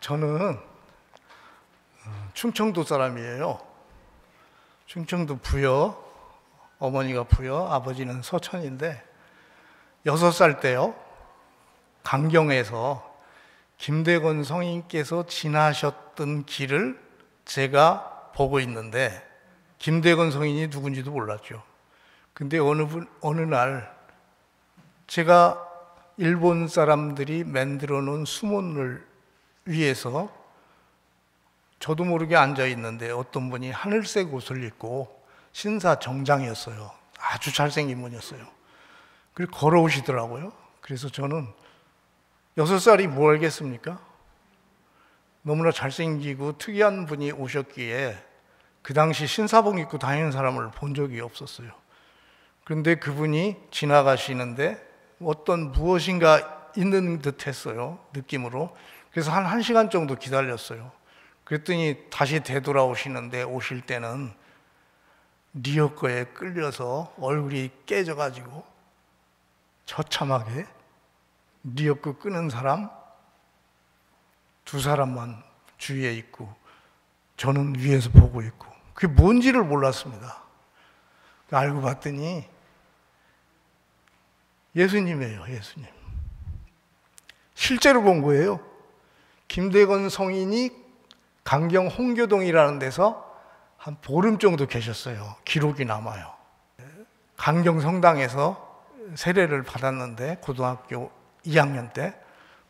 저는 충청도 사람이에요. 충청도 부여, 어머니가 부여, 아버지는 서천인데 6살 때요, 강경에서 김대건 성인께서 지나셨던 길을 제가 보고 있는데 김대건 성인이 누군지도 몰랐죠. 근데 어느 날 제가 일본 사람들이 만들어 놓은 수문을 위에서 저도 모르게 앉아 있는데 어떤 분이 하늘색 옷을 입고 신사 정장이었어요. 아주 잘생긴 분이었어요. 그리고 걸어오시더라고요. 그래서 저는 6살이 뭐 알겠습니까? 너무나 잘생기고 특이한 분이 오셨기에 그 당시 신사복 입고 다니는 사람을 본 적이 없었어요. 그런데 그분이 지나가시는데 어떤 무엇인가 있는 듯 했어요, 느낌으로. 그래서 한 1시간 정도 기다렸어요. 그랬더니 다시 되돌아오시는데 오실 때는 리어커에 끌려서 얼굴이 깨져가지고 처참하게 리어커 끄는 사람 2사람만 주위에 있고 저는 위에서 보고 있고 그게 뭔지를 몰랐습니다. 알고 봤더니 예수님이에요. 예수님. 실제로 본 거예요. 김대건 성인이 강경 홍교동이라는 데서 한 보름 정도 계셨어요. 기록이 남아요. 강경 성당에서 세례를 받았는데 고등학교 2학년 때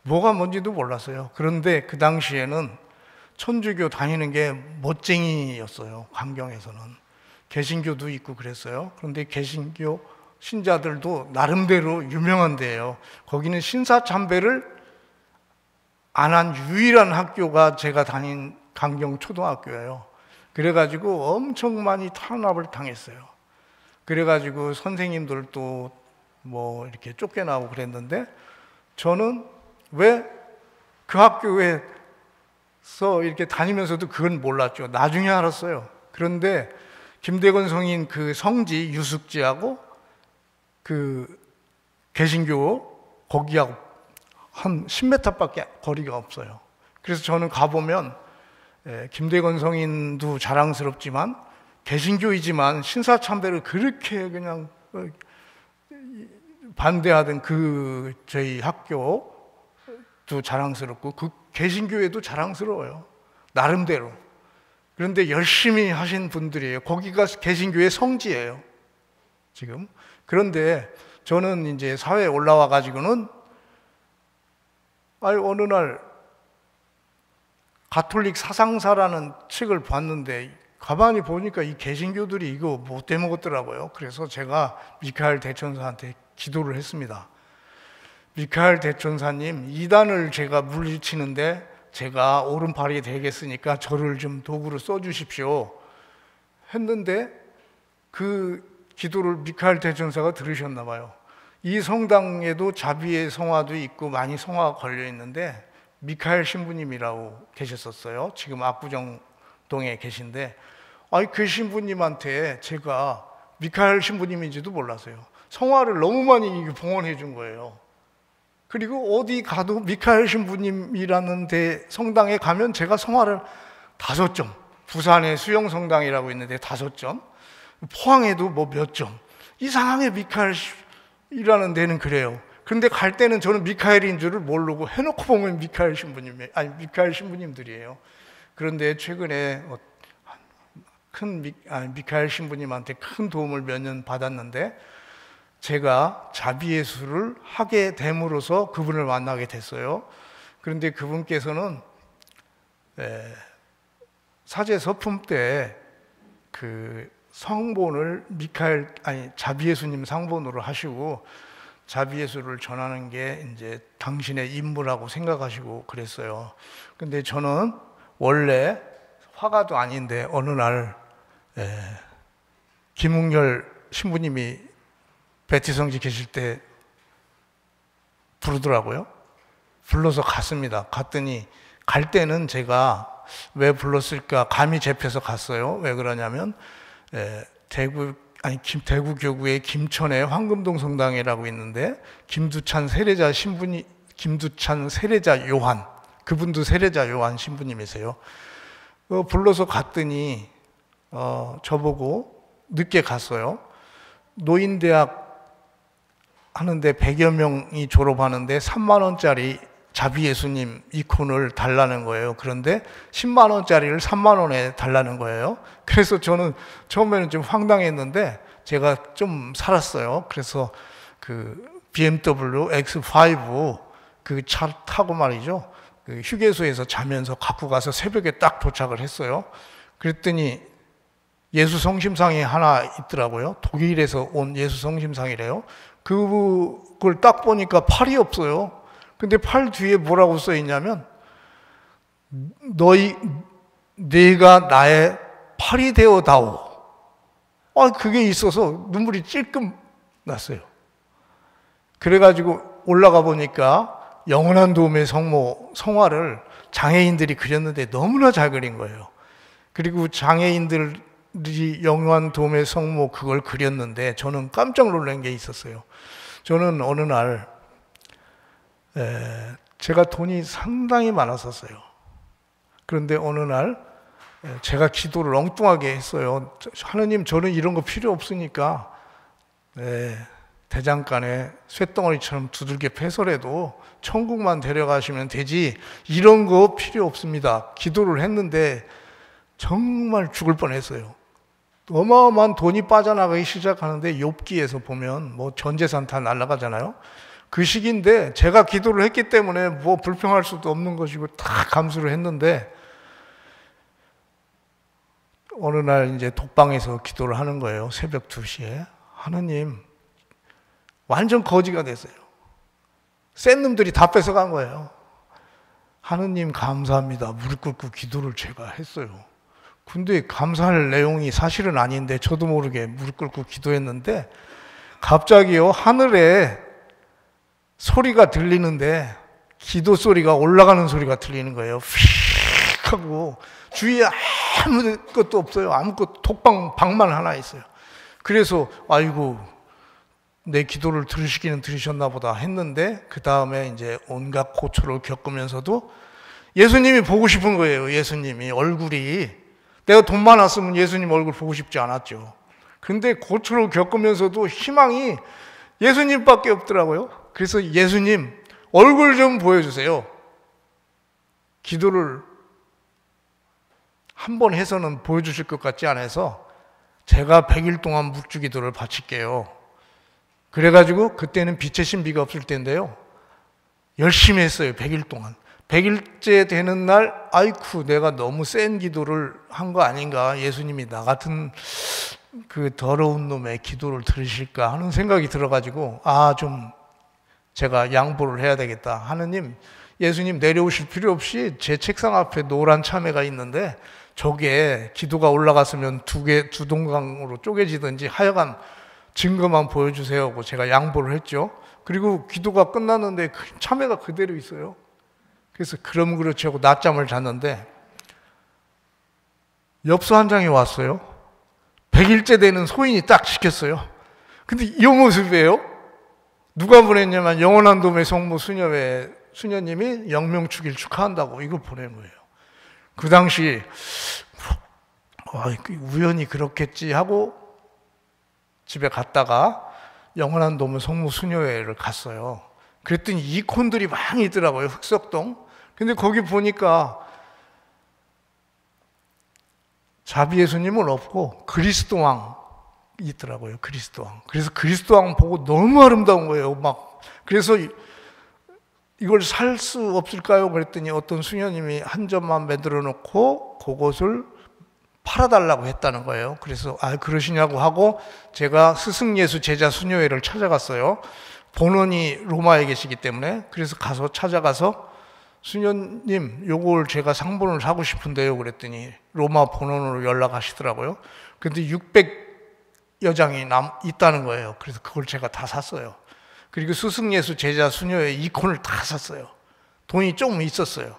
뭐가 뭔지도 몰랐어요. 그런데 그 당시에는 천주교 다니는 게 멋쟁이였어요. 강경에서는 개신교도 있고 그랬어요. 그런데 개신교 신자들도 나름대로 유명한 데예요. 거기는 신사참배를 안 한 유일한 학교가 제가 다닌 강경 초등학교예요. 그래가지고 엄청 많이 탄압을 당했어요. 그래가지고 선생님들도 뭐 이렇게 쫓겨나고 그랬는데 저는 왜 그 학교에서 이렇게 다니면서도 그건 몰랐죠. 나중에 알았어요. 그런데 김대건 성인 그 성지 유숙지하고 그 개신교 거기하고 한 10m밖에 거리가 없어요. 그래서 저는 가보면 김대건 성인도 자랑스럽지만 개신교이지만 신사참배를 그렇게 그냥 반대하던 그 저희 학교도 자랑스럽고 그 개신교회도 자랑스러워요. 나름대로. 그런데 열심히 하신 분들이에요. 거기가 개신교회 성지예요. 지금. 그런데 저는 이제 사회에 올라와 가지고는 어느 날 가톨릭 사상사라는 책을 봤는데 가만히 보니까 이 개신교들이 이거 못 되먹었더라고요. 그래서 제가 미카엘 대천사한테 기도를 했습니다. 미카엘 대천사님, 이단을 제가 물리치는데 제가 오른팔이 되겠으니까 저를 좀 도구로 써주십시오 했는데 그 기도를 미카엘 대천사가 들으셨나 봐요. 이 성당에도 자비의 성화도 있고 많이 성화가 걸려 있는데 미카엘 신부님이라고 계셨었어요. 지금 압구정동에 계신데 그 신부님한테 제가 미카엘 신부님인지도 몰랐어요. 성화를 너무 많이 봉헌해 준 거예요. 그리고 어디 가도 미카엘 신부님이라는 성당에 가면 제가 성화를 5점, 부산에 수영성당이라고 있는데 5점, 포항에도 뭐 몇 점, 이상하게 미카엘이라는 데는 그래요. 그런데 갈 때는 저는 미카엘인 줄을 모르고 해놓고 보면 미카엘 신부님들이에요. 그런데 최근에 미카엘 신부님한테 큰 도움을 몇 년 받았는데 제가 자비예술을 하게 됨으로써 그분을 만나게 됐어요. 그런데 그분께서는 사제 서품 때 그 성본을 자비예수님 상본으로 하시고 자비예술을 전하는 게 이제 당신의 임무라고 생각하시고 그랬어요. 근데 저는 원래 화가도 아닌데 어느 날 김웅열 신부님이 베티성지 계실 때 부르더라고요. 불러서 갔습니다. 갔더니 갈 때는 제가 왜 불렀을까 감이 잡혀서 갔어요. 왜 그러냐면 대구 교구의 김천에 황금동 성당이라고 있는데 김두찬 세례자 요한 그분도 세례자 요한 신부님이세요. 불러서 갔더니 저보고 늦게 갔어요. 노인대학 하는데 100여 명이 졸업하는데 3만 원짜리 자비 예수님 이콘을 달라는 거예요. 그런데 10만 원짜리를 3만 원에 달라는 거예요. 그래서 저는 처음에는 좀 황당했는데 제가 좀 살았어요. 그래서 그 BMW X5 그 차 타고 말이죠. 그 휴게소에서 자면서 갖고 가서 새벽에 딱 도착을 했어요. 그랬더니 예수 성심상이 하나 있더라고요. 독일에서 온 예수 성심상이래요. 그걸 딱 보니까 팔이 없어요. 근데 팔 뒤에 뭐라고 써 있냐면 네가 나의 팔이 되어 다오. 그게 있어서 눈물이 찔끔 났어요. 그래가지고 올라가 보니까 영원한 도움의 성모 성화를 장애인들이 그렸는데 너무나 잘 그린 거예요. 그리고 장애인들이 영원한 도움의 성모 그걸 그렸는데 저는 깜짝 놀란 게 있었어요. 저는 어느 날 제가 돈이 상당히 많았었어요. 그런데 어느 날 제가 기도를 엉뚱하게 했어요. 하느님, 저는 이런 거 필요 없으니까 대장간에 쇳덩어리처럼 두들겨 패서라도 천국만 데려가시면 되지 이런 거 필요 없습니다. 기도를 했는데 정말 죽을 뻔했어요. 어마어마한 돈이 빠져나가기 시작하는데 욥기에서 보면 뭐 전 재산 다 날아가잖아요. 그 시기인데 제가 기도를 했기 때문에 뭐 불평할 수도 없는 것이고 다 감수를 했는데 어느 날 이제 독방에서 기도를 하는 거예요. 새벽 2시에. 하느님, 완전 거지가 됐어요. 센 놈들이 다 뺏어간 거예요. 하느님 감사합니다. 무릎 꿇고 기도를 제가 했어요. 근데 감사할 내용이 사실은 아닌데 저도 모르게 무릎 꿇고 기도했는데 갑자기요 하늘에 소리가 들리는데 기도 소리가 올라가는 소리가 들리는 거예요. 휙 하고 주위에 아무것도 없어요. 아무것도 방만 하나 있어요. 그래서 아이고 내 기도를 들으시기는 들으셨나 보다 했는데 그 다음에 이제 온갖 고초를 겪으면서도 예수님이 보고 싶은 거예요. 예수님이 얼굴이 내가 돈 많았으면 예수님 얼굴 보고 싶지 않았죠. 근데 고초를 겪으면서도 희망이 예수님밖에 없더라고요. 그래서 예수님 얼굴 좀 보여주세요. 기도를 한 번 해서는 보여주실 것 같지 않아서 제가 100일 동안 묵주기도를 바칠게요. 그래가지고 그때는 빛의 신비가 없을 때인데요. 열심히 했어요. 100일 동안. 100일째 되는 날 아이쿠 내가 너무 센 기도를 한 거 아닌가. 예수님이 나 같은 그 더러운 놈의 기도를 들으실까 하는 생각이 들어가지고 좀 제가 양보를 해야 되겠다. 하느님, 예수님 내려오실 필요 없이 제 책상 앞에 노란 참외가 있는데 저게 기도가 올라갔으면 두 동강으로 쪼개지든지 하여간 증거만 보여주세요 하고 제가 양보를 했죠. 그리고 기도가 끝났는데 참외가 그대로 있어요. 그래서 그럼 그렇지 하고 낮잠을 잤는데 엽서 한 장이 왔어요. 100일째 되는 소인이 딱 시켰어요. 근데 이 모습이에요. 누가 보냈냐면 영원한 도움의 성모 수녀님이 영명축일 축하한다고 이거 보낸 거예요. 그 당시 우연히 그렇겠지 하고 집에 갔다가 영원한 도움 성모 수녀회를 갔어요. 그랬더니 이콘들이 많이 있더라고요. 흑석동. 근데 거기 보니까 자비 예수님은 없고 그리스도왕 있더라고요. 그리스도왕. 그래서 그리스도왕 보고 너무 아름다운 거예요. 그래서 이걸 살 수 없을까요? 그랬더니 어떤 수녀님이 한 점만 만들어 놓고 그것을 팔아달라고 했다는 거예요. 그래서 그러시냐고 하고 제가 스승예수 제자 수녀회를 찾아갔어요. 본원이 로마에 계시기 때문에. 그래서 찾아가서 수녀님 요걸 제가 상본을 사고 싶은데요. 그랬더니 로마 본원으로 연락하시더라고요. 근데 600여 장이 있다는 거예요. 그래서 그걸 제가 다 샀어요. 그리고 스승예수 제자 수녀회 이콘을 다 샀어요. 돈이 조금 있었어요.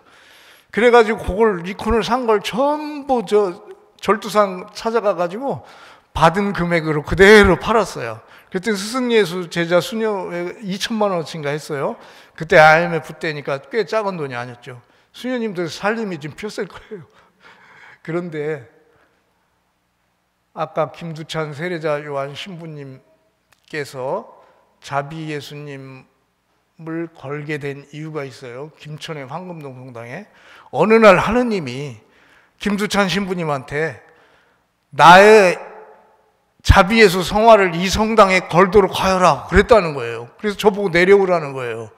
그래가지고 그걸 이콘을 산 걸 전부 절두상 찾아가가지고 받은 금액으로 그대로 팔았어요. 그랬더니 스승예수 제자 수녀회 2천만 원어치인가 했어요. 그때 IMF 때니까 꽤 작은 돈이 아니었죠. 수녀님들 살림이 좀 폈을 거예요. 그런데 아까 김두찬 세례자 요한 신부님께서 자비 예수님을 걸게 된 이유가 있어요. 김천의 황금동 성당에 어느 날 하느님이 김두찬 신부님한테 나의 자비 예수 성화를 이 성당에 걸도록 하여라 그랬다는 거예요. 그래서 저보고 내려오라는 거예요.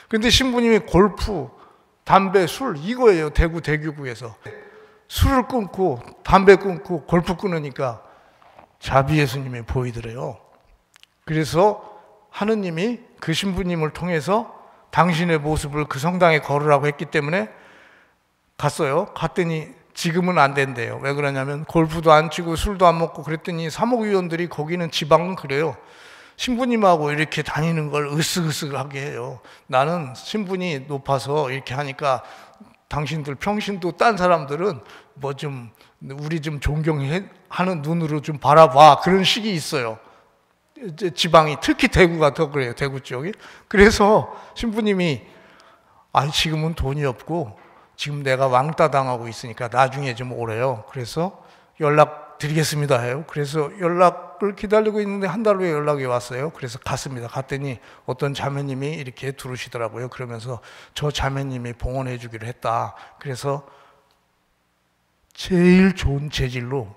근데 신부님이 골프, 담배, 술 이거예요. 대구 대교구에서 술을 끊고 담배 끊고 골프 끊으니까 자비 예수님이 보이더래요. 그래서 하느님이 그 신부님을 통해서 당신의 모습을 그 성당에 걸으라고 했기 때문에 갔어요. 갔더니 지금은 안 된대요. 왜 그러냐면 골프도 안 치고 술도 안 먹고 그랬더니 사목위원들이 거기는 지방은 그래요. 신부님하고 이렇게 다니는 걸 으쓱으쓱하게 해요. 나는 신분이 높아서 이렇게 하니까 당신들 평신도 딴 사람들은 뭐 좀 우리 좀 존경하는 눈으로 좀 바라봐. 그런 식이 있어요. 지방이 특히 대구가 더 그래요. 대구 쪽이. 그래서 신부님이 지금은 돈이 없고 지금 내가 왕따 당하고 있으니까 나중에 좀 오래요. 그래서 연락 드리겠습니다 해요. 그래서 연락을 기다리고 있는데 한 달 후에 연락이 왔어요. 그래서 갔습니다. 갔더니 어떤 자매님이 이렇게 들어오시더라고요. 그러면서 저 자매님이 봉헌해 주기로 했다. 그래서 제일 좋은 재질로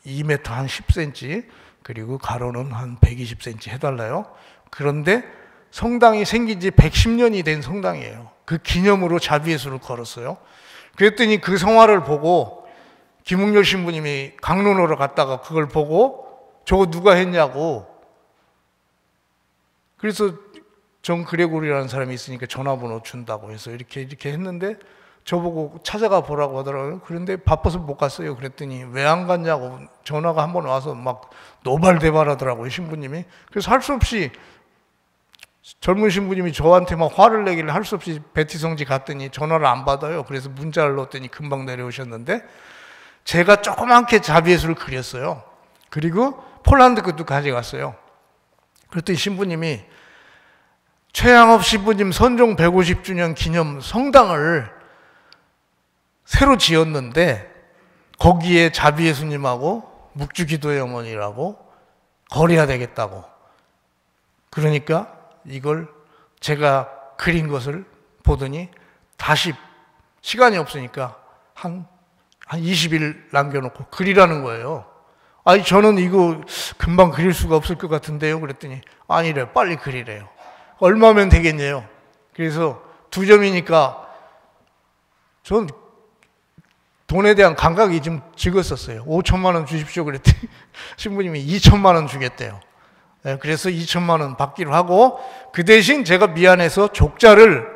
2m 한 10cm 그리고 가로는 한 120cm 해달라요. 그런데 성당이 생긴 지 110년이 된 성당이에요. 그 기념으로 자비예수를 걸었어요. 그랬더니 그 성화를 보고 김웅열 신부님이 강론으로 갔다가 그걸 보고 저거 누가 했냐고. 그래서 정 그레고리라는 사람이 있으니까 전화번호 준다고 해서 이렇게 했는데 저보고 찾아가 보라고 하더라고요. 그런데 바빠서 못 갔어요. 그랬더니 왜 안 갔냐고 전화가 한 번 와서 막 노발대발하더라고요, 신부님이. 그래서 할 수 없이 젊은 신부님이 저한테 막 화를 내길래 할 수 없이 베티성지 갔더니 전화를 안 받아요. 그래서 문자를 넣었더니 금방 내려오셨는데 제가 조그맣게 자비예수를 그렸어요. 그리고 폴란드 것도 가져갔어요. 그랬더니 신부님이 최양업 신부님 선종 150주년 기념 성당을 새로 지었는데 거기에 자비예수님하고 묵주기도의 어머니라고 거래해야 되겠다고. 그러니까 이걸 제가 그린 것을 보더니 다시 시간이 없으니까 한 20일 남겨놓고 그리라는 거예요. 저는 이거 금방 그릴 수가 없을 것 같은데요. 그랬더니 아니래, 빨리 그리래요. 얼마면 되겠네요. 그래서 2점이니까 전 돈에 대한 감각이 좀 적었었어요. 5천만 원 주십시오 그랬더니 신부님이 2천만 원 주겠대요. 그래서 2천만 원 받기로 하고 그 대신 제가 미안해서 족자를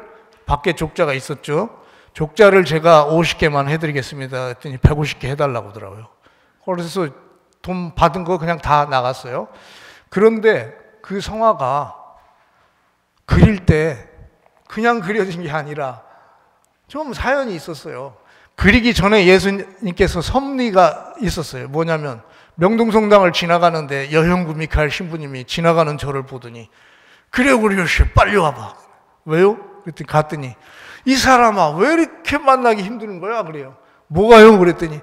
밖에 족자가 있었죠. 족자를 제가 50개만 해드리겠습니다 했더니 150개 해달라고 하더라고요. 그래서 돈 받은 거 그냥 다 나갔어요. 그런데 그 성화가 그릴 때 그냥 그려진 게 아니라 좀 사연이 있었어요. 그리기 전에 예수님께서 섭리가 있었어요. 뭐냐면 명동성당을 지나가는데 여형구 미카엘 신부님이 지나가는 저를 보더니 그레고리오씨 빨리 와봐. 왜요? 그랬더니 갔더니 이 사람아 왜 이렇게 만나기 힘드는 거야? 그래요. 뭐가요? 그랬더니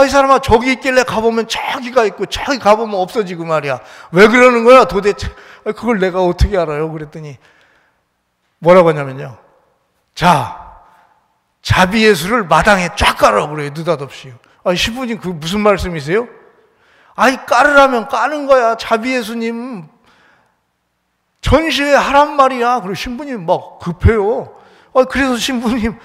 이 사람아 저기 있길래 가보면 저기가 있고 저기 가보면 없어지고 말이야. 왜 그러는 거야 도대체? 그걸 내가 어떻게 알아요? 그랬더니 뭐라고 하냐면요. 자비예수를 마당에 쫙 깔으라고 그래요. 느닷없이. 신부님 그 무슨 말씀이세요? 깔으라면 까는 거야. 자비예수님 전시회 하란 말이야. 그리고 신부님 막 급해요. 그래서 신부님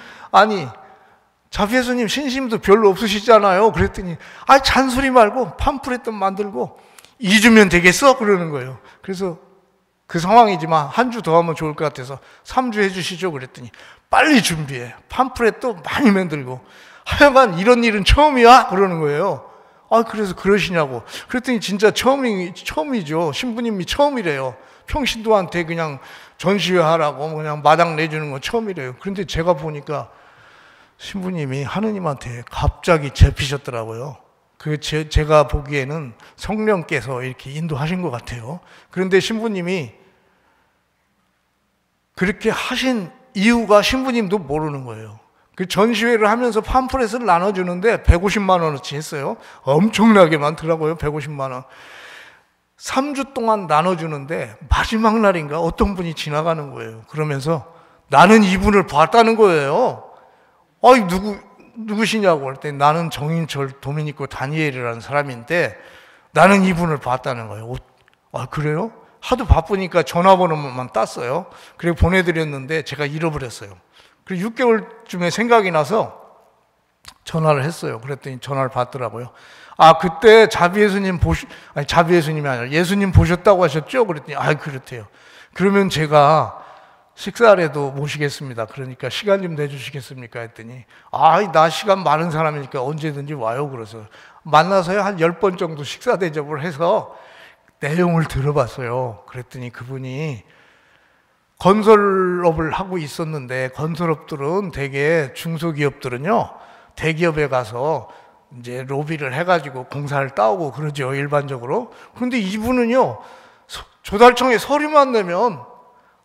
자비예수님 신심도 별로 없으시잖아요. 그랬더니 잔소리 말고 팜프렛 만들고 2주면 되겠어? 그러는 거예요. 그래서 그 상황이지만 한 주 더 하면 좋을 것 같아서 3주 해주시죠. 그랬더니 빨리 준비해. 팜프렛도 많이 만들고 하여간 이런 일은 처음이야? 그러는 거예요. 그래서 그러시냐고. 그랬더니 진짜 처음이죠. 신부님이 처음이래요. 평신도한테 그냥 전시회 하라고 그냥 마당 내주는 건 처음이래요. 그런데 제가 보니까 신부님이 하느님한테 갑자기 잡히셨더라고요. 제가 보기에는 성령께서 이렇게 인도하신 것 같아요. 그런데 신부님이 그렇게 하신 이유가 신부님도 모르는 거예요. 그 전시회를 하면서 팜플렛을 나눠주는데 150만 원어치 했어요. 엄청나게 많더라고요. 150만 원. 3주 동안 나눠주는데 마지막 날인가 어떤 분이 지나가는 거예요. 그러면서 나는 이분을 봤다는 거예요. 아이, 누구시냐고 할 때 나는 정인철 도미니코 다니엘이라는 사람인데 나는 이분을 봤다는 거예요. 아, 그래요? 하도 바쁘니까 전화번호만 땄어요. 그리고 보내드렸는데 제가 잃어버렸어요. 그리고 6개월쯤에 생각이 나서 전화를 했어요. 그랬더니 전화를 받더라고요. 아, 그때 자비 예수님이 아니라 예수님 보셨다고 하셨죠? 그랬더니, 아, 그렇대요. 그러면 제가 식사라도 모시겠습니다. 그러니까 시간 좀 내주시겠습니까? 했더니, 아, 나 시간 많은 사람이니까 언제든지 와요. 그래서 만나서요, 한 10번 정도 식사 대접을 해서 내용을 들어봤어요. 그랬더니 그분이 건설업을 하고 있었는데, 건설업들은 되게 중소기업들은요, 대기업에 가서 이제 로비를 해가지고 공사를 따오고 그러죠, 일반적으로. 그런데 이분은요, 조달청에 서류만 내면,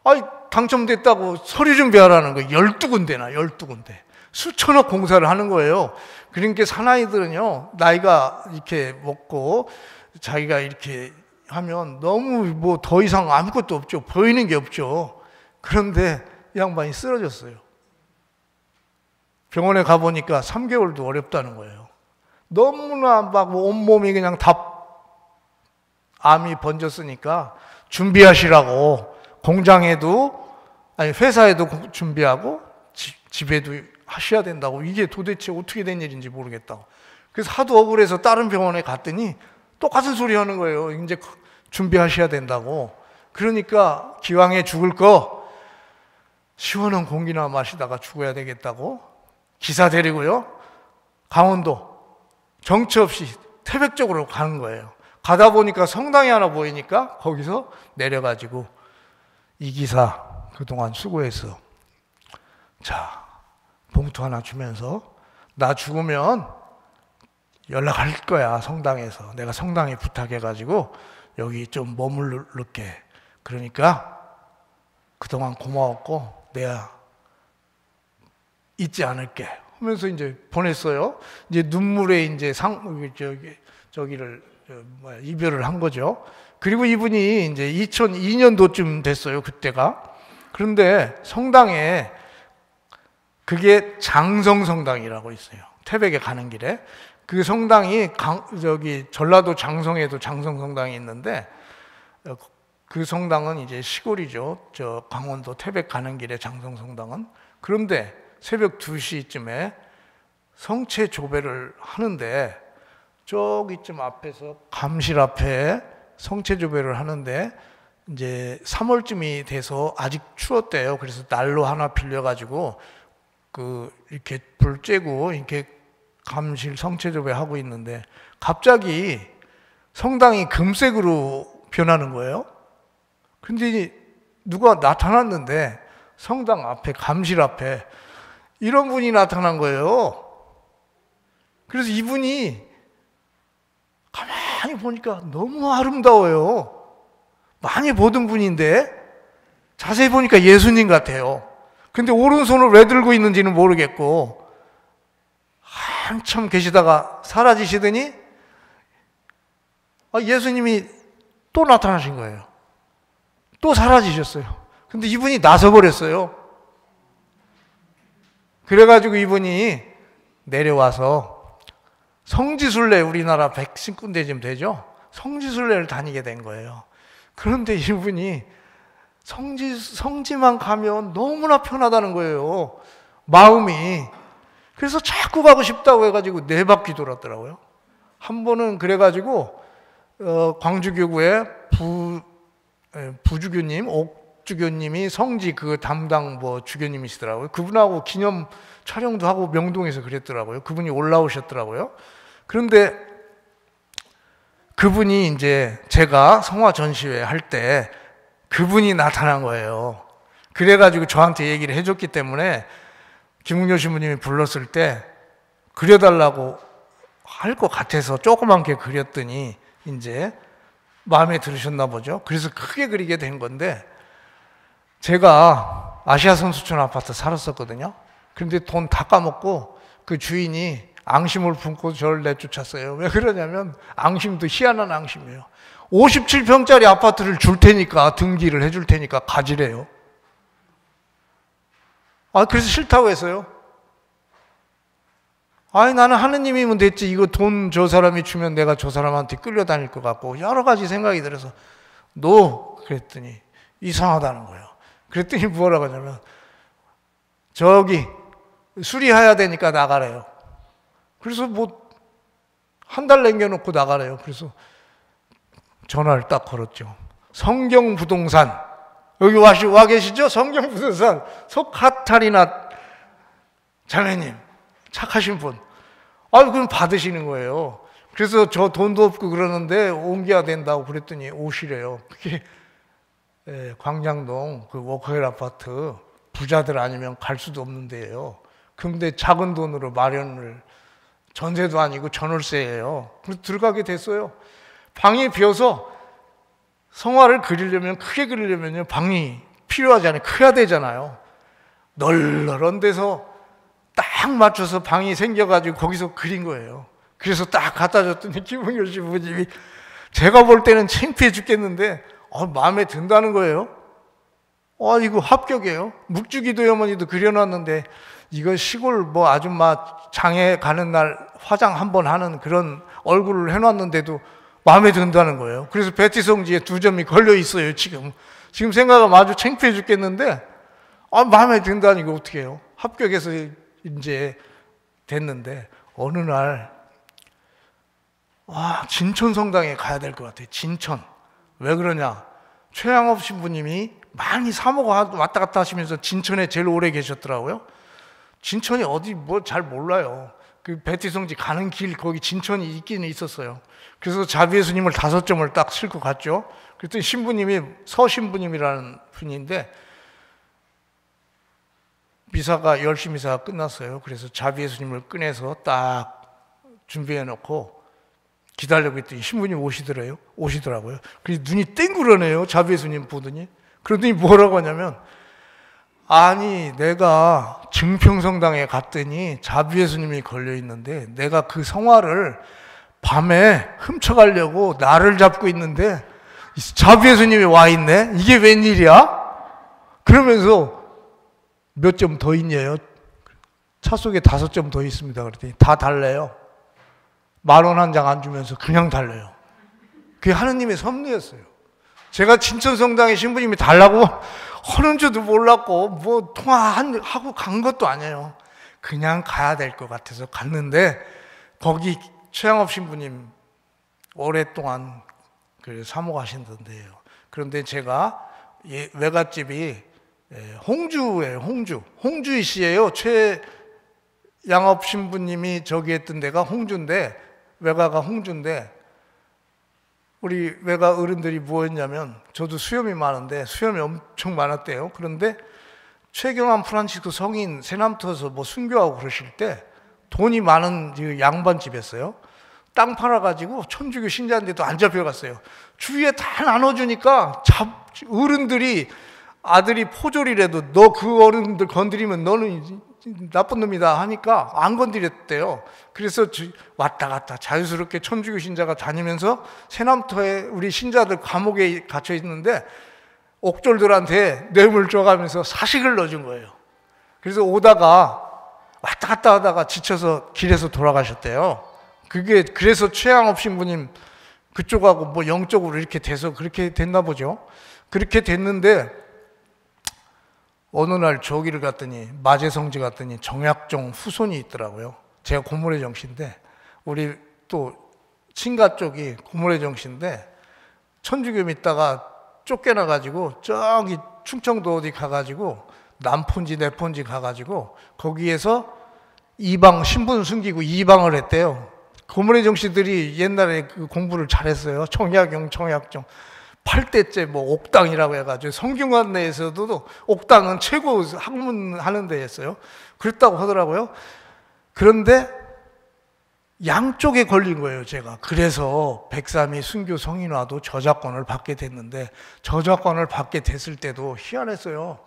아이, 당첨됐다고 서류 준비하라는 거 12군데나, 12군데. 수천억 공사를 하는 거예요. 그러니까 사나이들은요, 나이가 이렇게 먹고 자기가 이렇게 하면 너무 뭐 더 이상 아무것도 없죠. 보이는 게 없죠. 그런데 이 양반이 쓰러졌어요. 병원에 가보니까 3개월도 어렵다는 거예요. 너무나 막 온몸이 그냥 암이 번졌으니까 준비하시라고 공장에도, 아니 회사에도 준비하고 집에도 하셔야 된다고. 이게 도대체 어떻게 된 일인지 모르겠다고. 그래서 하도 억울해서 다른 병원에 갔더니 똑같은 소리 하는 거예요. 이제 준비하셔야 된다고. 그러니까 기왕에 죽을 거 시원한 공기나 마시다가 죽어야 되겠다고 기사 데리고요, 강원도 정처 없이 태백 쪽으로 가는 거예요. 가다 보니까 성당이 하나 보이니까 거기서 내려가지고 이 기사 그동안 수고했어. 자, 봉투 하나 주면서 나 죽으면 연락할 거야, 성당에서. 내가 성당에 부탁해가지고 여기 좀 머무를게. 그러니까 그동안 고마웠고 내가 잊지 않을게 하면서 이제 보냈어요. 이제 눈물에 이제 이별을 한 거죠. 그리고 이분이 이제 2002년도쯤 됐어요, 그때가. 그런데 성당에, 그게 장성성당이라고 있어요. 태백에 가는 길에. 그 성당이 전라도 장성에도 장성성당이 있는데, 그 성당은 이제 시골이죠. 저 강원도 태백 가는 길에 장성성당은. 그런데 새벽 2시쯤에 성체 조배를 하는데, 저기쯤 앞에서 감실 앞에 성체 조배를 하는데, 이제 3월쯤이 돼서 아직 추웠대요. 그래서 난로 하나 빌려가지고 이렇게 불 쬐고 이렇게 감실 성체 조배하고 있는데, 갑자기 성당이 금색으로 변하는 거예요. 근데 누가 나타났는데 성당 앞에, 감실 앞에 이런 분이 나타난 거예요. 그래서 이분이 가만히 보니까 너무 아름다워요. 많이 보던 분인데 자세히 보니까 예수님 같아요. 근데 오른손을 왜 들고 있는지는 모르겠고, 한참 계시다가 사라지시더니 예수님이 또 나타나신 거예요. 또 사라지셨어요. 근데 이분이 나서버렸어요. 그래가지고 이분이 내려와서 성지순례, 우리나라 110군데쯤 되죠? 성지순례를 다니게 된 거예요. 그런데 이분이 성지만 가면 너무나 편하다는 거예요, 마음이. 그래서 자꾸 가고 싶다고 해가지고 4바퀴 돌았더라고요. 한 번은 그래가지고 광주교구에 부주교님, 옥주교님이 성지 그 담당 주교님이시더라고요. 그분하고 기념 촬영도 하고 명동에서 그랬더라고요. 그분이 올라오셨더라고요. 그런데 그분이 이제 제가 성화 전시회 할 때 그분이 나타난 거예요. 그래가지고 저한테 얘기를 해줬기 때문에 김웅료 신부님이 불렀을 때 그려달라고 할 것 같아서 조그맣게 그렸더니 이제 마음에 들으셨나 보죠. 그래서 크게 그리게 된 건데, 제가 아시아 선수촌 아파트 살았었거든요. 그런데 돈 다 까먹고 그 주인이 앙심을 품고 저를 내쫓았어요. 왜 그러냐면 앙심도 희한한 앙심이에요. 57평짜리 아파트를 줄 테니까, 등기를 해줄 테니까 가지래요. 그래서 싫다고 했어요. 나는 하느님이면 됐지. 이거 돈 저 사람이 주면 내가 저 사람한테 끌려다닐 것 같고 여러 가지 생각이 들어서 그랬더니 이상하다는 거예요. 그랬더니 뭐라고 하냐면 저기 수리해야 되니까 나가래요. 그래서 한 달 남겨놓고 나가래요. 그래서 전화를 딱 걸었죠. 성경부동산, 여기 와 계시죠? 성경부동산 석하탈이나 자매님, 착하신 분. 그럼 받으시는 거예요. 그래서 저 돈도 없고 그러는데 옮겨야 된다고 그랬더니 오시래요. 그게 광장동 그 워커힐 아파트, 부자들 아니면 갈 수도 없는 데예요. 그런데 작은 돈으로 마련을, 전세도 아니고 전월세예요. 그래서 들어가게 됐어요. 방이 비어서 성화를 크게 그리려면 방이 필요하잖아요. 커야 되잖아요. 널널한 데서 딱 맞춰서 방이 생겨가지고 거기서 그린 거예요. 그래서 딱 갖다 줬더니 김은결 신부님이 제가 볼 때는 창피해 죽겠는데 마음에 든다는 거예요. 이거 합격이에요. 묵주기도의 어머니도 그려놨는데 이거 시골 아줌마 장에 가는 날 화장 한번 하는 그런 얼굴을 해놨는데도 마음에 든다는 거예요. 그래서 베티성지에 2점이 걸려 있어요. 지금 생각하면 아주 창피해 죽겠는데 마음에 든다니 이거 어떻게 해요? 합격해서 이제 됐는데 어느 날 진천 성당에 가야 될 것 같아요. 진천. 왜 그러냐? 최양업 신부님이 많이 사모가 왔다 갔다 하시면서 진천에 제일 오래 계셨더라고요. 진천이 어디 잘 몰라요. 그 베티성지 가는 길 거기 진천이 있기는 있었어요. 그래서 자비예수님을 5점을 딱 싣고 갔죠. 그랬더니 신부님이 서신부님이라는 분인데 미사가 10시 미사가 끝났어요. 그래서 자비예수님을 꺼내서 딱 준비해 놓고 기다리고 있더니 신부님 오시더라고요. 그래서 눈이 땡그러네요. 자비예수님 보더니. 그러더니 뭐라고 하냐면 내가 증평성당에 갔더니 자비예수님이 걸려있는데 내가 그 성화를 밤에 훔쳐가려고 날을 잡고 있는데 자비예수님이 와 있네? 이게 웬일이야? 그러면서 몇 점 더 있냐요? 차 속에 5점 더 있습니다. 그랬더니 다 달래요. 10,000원 한 장 안 주면서 그냥 달래요. 그게 하느님의 섭리였어요. 제가 진천성당에 신부님이 달라고 하는 줄도 몰랐고 통화하고 간 것도 아니에요. 그냥 가야 될 것 같아서 갔는데 거기 최양업 신부님 오랫동안 사모하신던데요. 그런데 제가 외갓집이 홍주예요. 홍주이시예요. 최양업 신부님이 저기 했던 데가 홍주인데 외가가 홍주인데 우리 외가 어른들이 뭐 했냐면 저도 수염이 많은데 수염이 엄청 많았대요. 그런데 최경환 프란치스코 성인 세남터에서 순교하고 그러실 때 돈이 많은 양반집이었어요. 땅 팔아가지고 천주교 신자인데도 안 잡혀갔어요. 주위에 다 나눠주니까 어른들이 아들이 포졸이라도 너 그 어른들 건드리면 너는 나쁜 놈이다 하니까 안 건드렸대요. 그래서 왔다 갔다 자유스럽게 천주교 신자가 다니면서 세남터에 우리 신자들 감옥에 갇혀 있는데 옥졸들한테 뇌물 줘가면서 사식을 넣어준 거예요. 그래서 오다가 왔다 갔다 하다가 지쳐서 길에서 돌아가셨대요. 그래서 최양업 신부님 그쪽하고 영적으로 이렇게 돼서 그렇게 됐나 보죠. 그렇게 됐는데 어느 날 저기를 갔더니 마제성지 갔더니 정약종 후손이 있더라고요. 제가 고모래 정씨인데 우리 또 친가 쪽이 고모래 정씨인데 천주교 믿다가 쫓겨나가지고 저기 충청도 어디 가가지고 남폰지 내폰지 가가지고 거기에서 이방 신분 숨기고 이방을 했대요. 고모래 정씨들이 옛날에 그 공부를 잘했어요. 청약용, 청약종. 8대째 옥당이라고 해가지고 성균관 내에서도 옥당은 최고 학문하는 데였어요. 그랬다고 하더라고요. 그런데 양쪽에 걸린 거예요, 제가. 그래서 백삼이 순교 성인화도 저작권을 받게 됐는데 저작권을 받게 됐을 때도 희한했어요.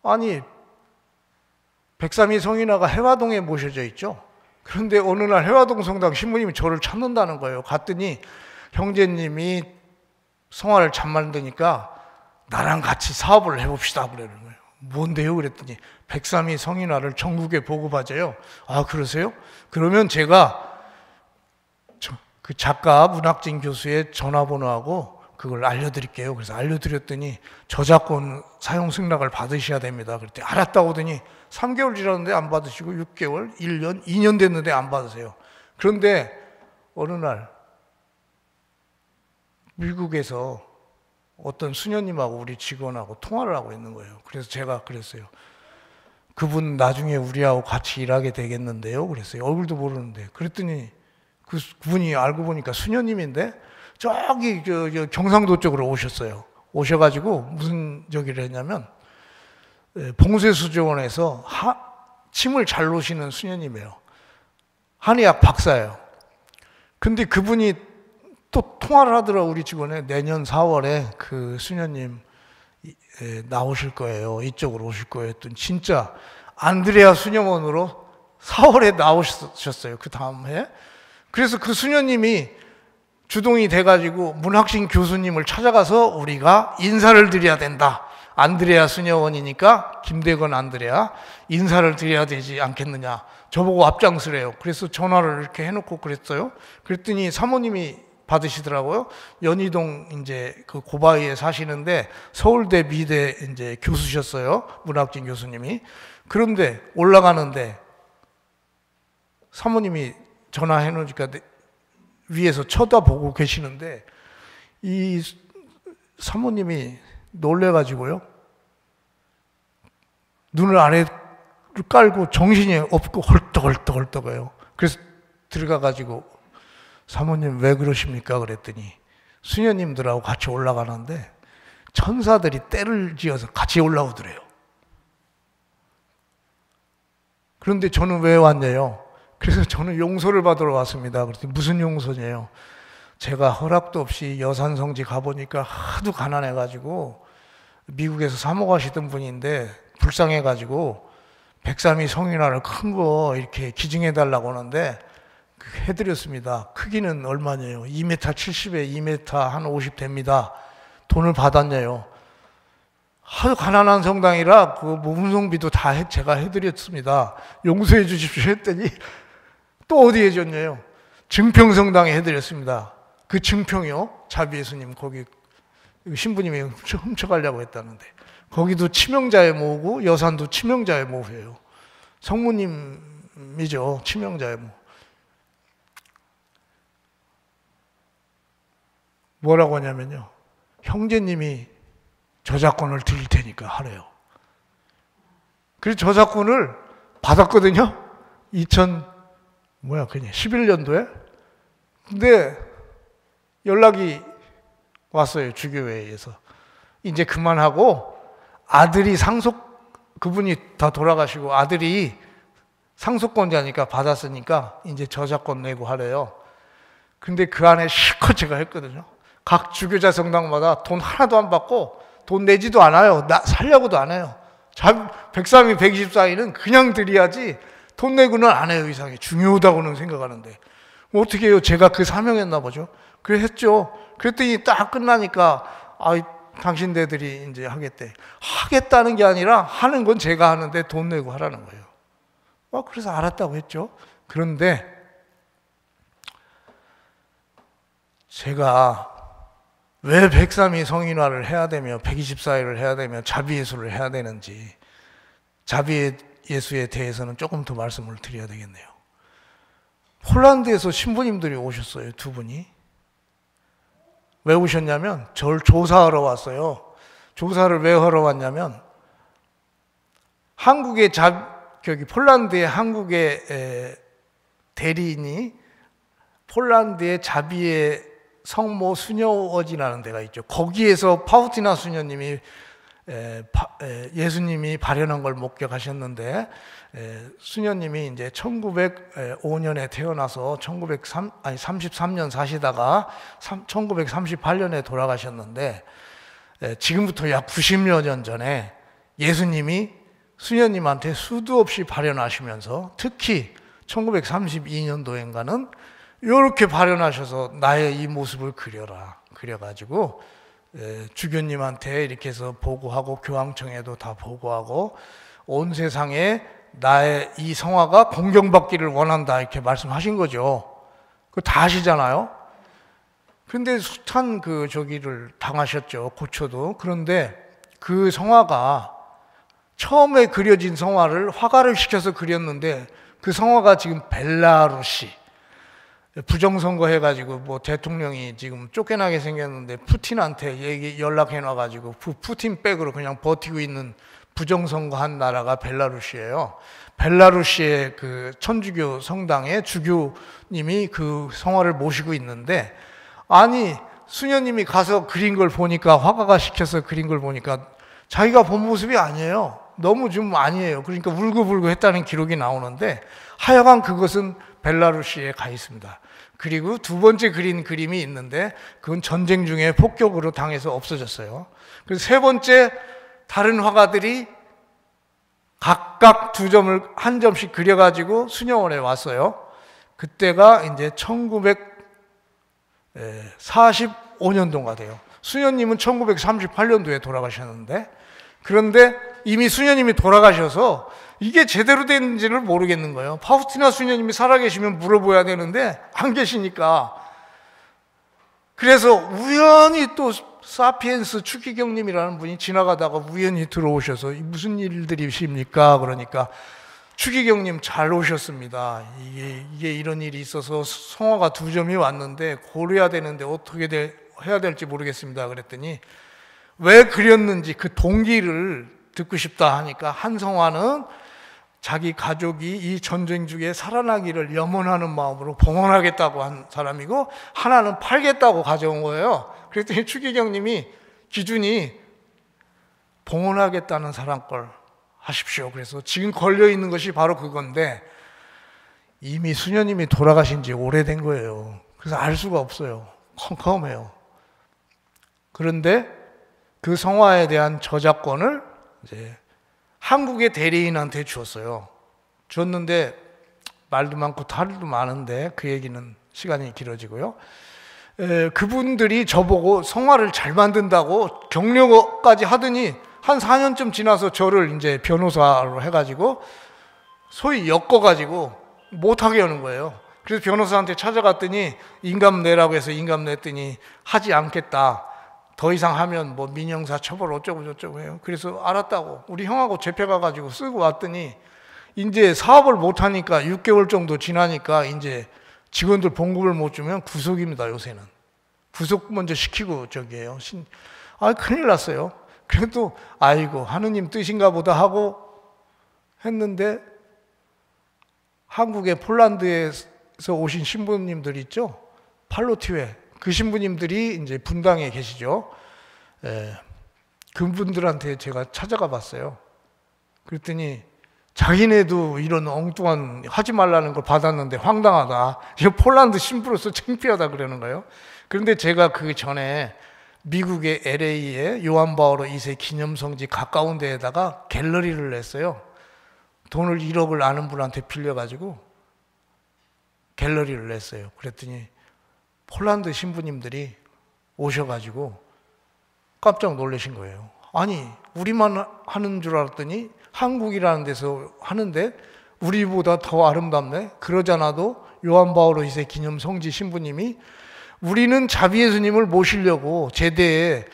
아니 백삼이 성인화가 해화동에 모셔져 있죠. 그런데 어느 날 해화동 성당 신부님이 저를 찾는다는 거예요. 갔더니 형제님이 성화를 잘 만드니까 나랑 같이 사업을 해봅시다 그러는 거예요. 뭔데요? 그랬더니 백삼이 성인화를 전국에 보급하재요. 아, 그러세요? 그러면 제가 그 작가 문학진 교수의 전화번호하고 그걸 알려드릴게요. 그래서 알려드렸더니 저작권 사용 승낙을 받으셔야 됩니다. 그랬더니 알았다고 하더니 3개월 지났는데 안 받으시고 6개월, 1년, 2년 됐는데 안 받으세요. 그런데 어느 날 미국에서 어떤 수녀님하고 우리 직원하고 통화를 하고 있는 거예요. 그래서 제가 그랬어요. 그분 나중에 우리하고 같이 일하게 되겠는데요. 그랬어요. 얼굴도 모르는데. 그랬더니 그분이 알고 보니까 수녀님인데 저기 경상도 쪽으로 오셨어요. 오셔가지고 무슨 저기를 했냐면 봉쇄수조원에서 침을 잘 놓으시는 수녀님이에요. 한의학 박사예요. 근데 그분이 또 통화를 하더라고 우리 직원에 내년 4월에 그 수녀님 나오실 거예요. 이쪽으로 오실 거예요. 했더니 진짜 안드레아 수녀원으로 4월에 나오셨어요. 그 다음 해. 그래서 그 수녀님이 주동이 돼가지고 문학신 교수님을 찾아가서 우리가 인사를 드려야 된다. 안드레아 수녀원이니까 김대건 안드레아 인사를 드려야 되지 않겠느냐. 저보고 앞장서래요. 그래서 전화를 이렇게 해놓고 그랬어요. 그랬더니 사모님이 받으시더라고요. 연희동 이제 그 고바위에 사시는데 서울대 미대 이제 교수셨어요. 문학진 교수님이. 그런데 올라가는데 사모님이 전화해 놓으니까 위에서 쳐다보고 계시는데 이 사모님이 놀래가지고요. 눈을 아래로 깔고 정신이 없고 헐떡헐떡해요. 그래서 들어가가지고 사모님 왜 그러십니까? 그랬더니 수녀님들하고 같이 올라가는데 천사들이 때를 지어서 같이 올라오더래요. 그런데 저는 왜 왔냐요? 그래서 저는 용서를 받으러 왔습니다. 그랬더니 무슨 용서냐요? 제가 허락도 없이 여산성지 가보니까 하도 가난해가지고 미국에서 사모하시던 분인데 불쌍해가지고 백삼이 성인화를 큰 거 이렇게 기증해달라고 하는데 해드렸습니다. 크기는 얼마냐요? 2m 70에 2m 한 50 됩니다. 돈을 받았냐요? 하도 가난한 성당이라 그 운송비도 다 제가 해드렸습니다. 용서해 주십시오 했더니 또 어디 해줬냐요? 증평성당에 해드렸습니다. 그 증평이요? 자비예수님 거기 신부님이 훔쳐가려고 했다는데 거기도 치명자의 모으고 여산도 치명자의 모예요. 성모님이죠. 치명자의 모. 뭐라고 하냐면요. 형제님이 저작권을 드릴 테니까 하래요. 그래서 저작권을 받았거든요. 11년도에. 근데 연락이 왔어요. 주교회에서. 이제 그만하고 아들이 그분이 다 돌아가시고 아들이 상속권자니까 받았으니까 이제 저작권 내고 하래요. 근데 그 안에 실컷 제가 했거든요. 각 주교자 성당마다 돈 하나도 안 받고 돈 내지도 않아요. 살려고도 안 해요. 백삼이 124일은 그냥 드려야지 돈 내고는 안 해요. 이상하게 중요하다고는 생각하는데 어떻게 해요? 제가 그 사명했나 보죠. 그래 했죠. 그랬더니 딱 끝나니까 당신네들이 이제 하겠대. 하겠다는 게 아니라 하는 건 제가 하는데 돈 내고 하라는 거예요. 그래서 알았다고 했죠. 그런데 제가 왜 백삼이 성인화를 해야 되며 124일을 해야 되며 자비예수를 해야 되는지 자비예수에 대해서는 조금 더 말씀을 드려야 되겠네요. 폴란드에서 신부님들이 오셨어요. 두 분이. 왜 오셨냐면 저를 조사하러 왔어요. 조사를 왜 하러 왔냐면 폴란드의 한국의 대리인이 폴란드의 자비의 성모 수녀원이라는 데가 있죠. 거기에서 파우티나 수녀님이 예수님이 발현한 걸 목격하셨는데 수녀님이 이제 1905년에 태어나서 33년 사시다가 1938년에 돌아가셨는데 지금부터 약 90여 년 전에 예수님이 수녀님한테 수도 없이 발현하시면서 특히 1932년도인가는 이렇게 발현하셔서 나의 이 모습을 그려라. 그려가지고 주교님한테 이렇게 해서 보고하고 교황청에도 다 보고하고 온 세상에 나의 이 성화가 공경받기를 원한다 이렇게 말씀하신 거죠. 그거 다 아시잖아요. 근데 숱한 저기를 당하셨죠. 고초도. 그런데 그 성화가 처음에 그려진 성화를 화가를 시켜서 그렸는데 그 성화가 지금 벨라루시 부정선거 해가지고 뭐 대통령이 지금 쫓겨나게 생겼는데 푸틴한테 연락해 놔가지고 푸틴 백으로 그냥 버티고 있는 부정선거 한 나라가 벨라루시예요. 벨라루시의 그 천주교 성당에 주교님이 그 성화를 모시고 있는데 아니 수녀님이 가서 그린 걸 보니까 화가가 시켜서 그린 걸 보니까 자기가 본 모습이 아니에요. 너무 좀 아니에요. 그러니까 울고불고 했다는 기록이 나오는데 하여간 그것은 벨라루시에 가 있습니다. 그리고 두 번째 그린 그림이 있는데 그건 전쟁 중에 폭격으로 당해서 없어졌어요. 그래서 세 번째 다른 화가들이 각각 한 점씩 그려가지고 수녀원에 왔어요. 그때가 이제 1945년도가 돼요. 수녀님은 1938년도에 돌아가셨는데 그런데 이미 수녀님이 돌아가셔서 이게 제대로 된지를 모르겠는 거예요. 파우스티나 수녀님이 살아계시면 물어봐야 되는데 안 계시니까. 그래서 우연히 또 사피엔스 추기경님이라는 분이 지나가다가 우연히 들어오셔서 무슨 일들이십니까? 그러니까 추기경님 잘 오셨습니다. 이게 이런 일이 있어서 성화가 두 점이 왔는데 고려해야 되는데 어떻게 해야 될지 모르겠습니다. 그랬더니 왜 그렸는지 그 동기를 듣고 싶다 하니까 한 성화는 자기 가족이 이 전쟁 중에 살아나기를 염원하는 마음으로 봉헌하겠다고 한 사람이고 하나는 팔겠다고 가져온 거예요. 그랬더니 추기경님이 기준이 봉헌하겠다는 사람 걸 하십시오. 그래서 지금 걸려있는 것이 바로 그건데 이미 수녀님이 돌아가신 지 오래된 거예요. 그래서 알 수가 없어요. 컴컴해요. 그런데 그 성화에 대한 저작권을 이제 한국의 대리인한테 주었어요. 줬는데 말도 많고 탈도 많은데 그 얘기는 시간이 길어지고요. 그분들이 저보고 성화를 잘 만든다고 격려까지 하더니 한 4년쯤 지나서 저를 이제 변호사로 해가지고 소위 엮어가지고 못하게 하는 거예요. 그래서 변호사한테 찾아갔더니 인감 내라고 해서 인감 냈더니 하지 않겠다. 더 이상 하면 뭐 민형사 처벌 어쩌고 저쩌고 해요. 그래서 알았다고 우리 형하고 재패가가지고 쓰고 왔더니 이제 사업을 못하니까 6개월 정도 지나니까 이제 직원들 봉급을 못 주면 구속입니다. 요새는 구속 먼저 시키고 저기에요. 큰일 났어요. 그래도 아이고 하느님 뜻인가 보다 하고 했는데 한국의 폴란드에서 오신 신부님들 있죠? 팔로티웨 그 신부님들이 이제 분당에 계시죠. 그분들한테 제가 찾아가 봤어요. 그랬더니 자기네도 이런 엉뚱한 하지 말라는 걸 받았는데 황당하다. 이거 폴란드 신부로서 창피하다 그러는 거예요. 그런데 제가 그 전에 미국의 LA에 요한 바오로 2세 기념성지 가까운 데에다가 갤러리를 냈어요. 돈을 1억을 아는 분한테 빌려가지고 갤러리를 냈어요. 그랬더니 폴란드 신부님들이 오셔가지고 깜짝 놀라신 거예요. 아니 우리만 하는 줄 알았더니 한국이라는 데서 하는데 우리보다 더 아름답네. 그러잖아도 요한 바오로 2세 기념 성지 신부님이 우리는 자비 예수님을 모시려고 제대에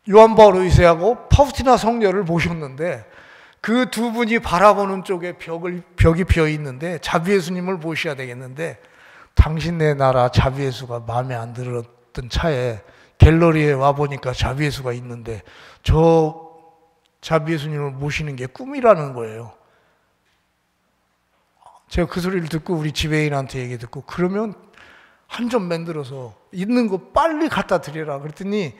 요한 바오로 2세하고 파우스티나 성녀를 모셨는데 그 두 분이 바라보는 쪽에 벽이 비어 있는데 자비 예수님을 모셔야 되겠는데 당신네 나라 자비 예수가 마음에 안 들었던 차에 갤러리에 와보니까 자비 예수가 있는데 저 자비 예수님을 모시는 게 꿈이라는 거예요. 제가 그 소리를 듣고 우리 지배인한테 얘기 듣고 그러면 한 점 만들어서 있는 거 빨리 갖다 드려라 그랬더니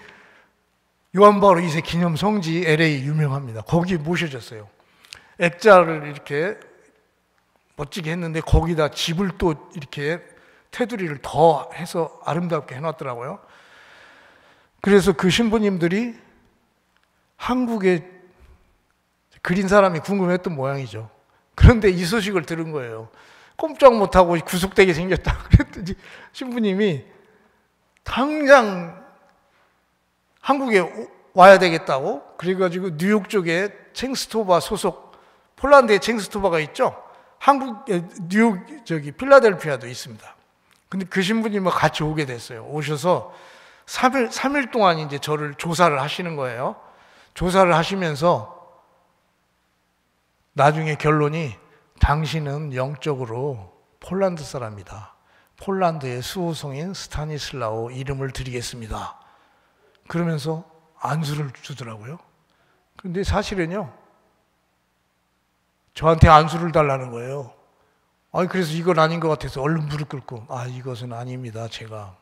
요한 바오로 2세 기념 성지 LA 유명합니다. 거기 모셔졌어요. 액자를 이렇게 멋지게 했는데 거기다 집을 또 이렇게 테두리를 더 해서 아름답게 해놨더라고요. 그래서 그 신부님들이 한국에 그린 사람이 궁금했던 모양이죠. 그런데 이 소식을 들은 거예요. 꼼짝 못하고 구속되게 생겼다. 그랬더니 신부님이 당장 한국에 와야 되겠다고, 그래가지고 뉴욕 쪽에 챙스토바 소속, 폴란드에 챙스토바가 있죠. 뉴욕, 필라델피아도 있습니다. 근데 그 신부님과 같이 오게 됐어요. 오셔서 3일 동안 이제 저를 조사를 하시는 거예요. 조사를 하시면서 나중에 결론이, 당신은 영적으로 폴란드 사람이다. 폴란드의 수호성인 스타니슬라오 이름을 드리겠습니다. 그러면서 안수를 주더라고요. 그런데 사실은요, 저한테 안수를 달라는 거예요. 그래서 이건 아닌 것 같아서 얼른 무릎 꿇고, 이것은 아닙니다. 제가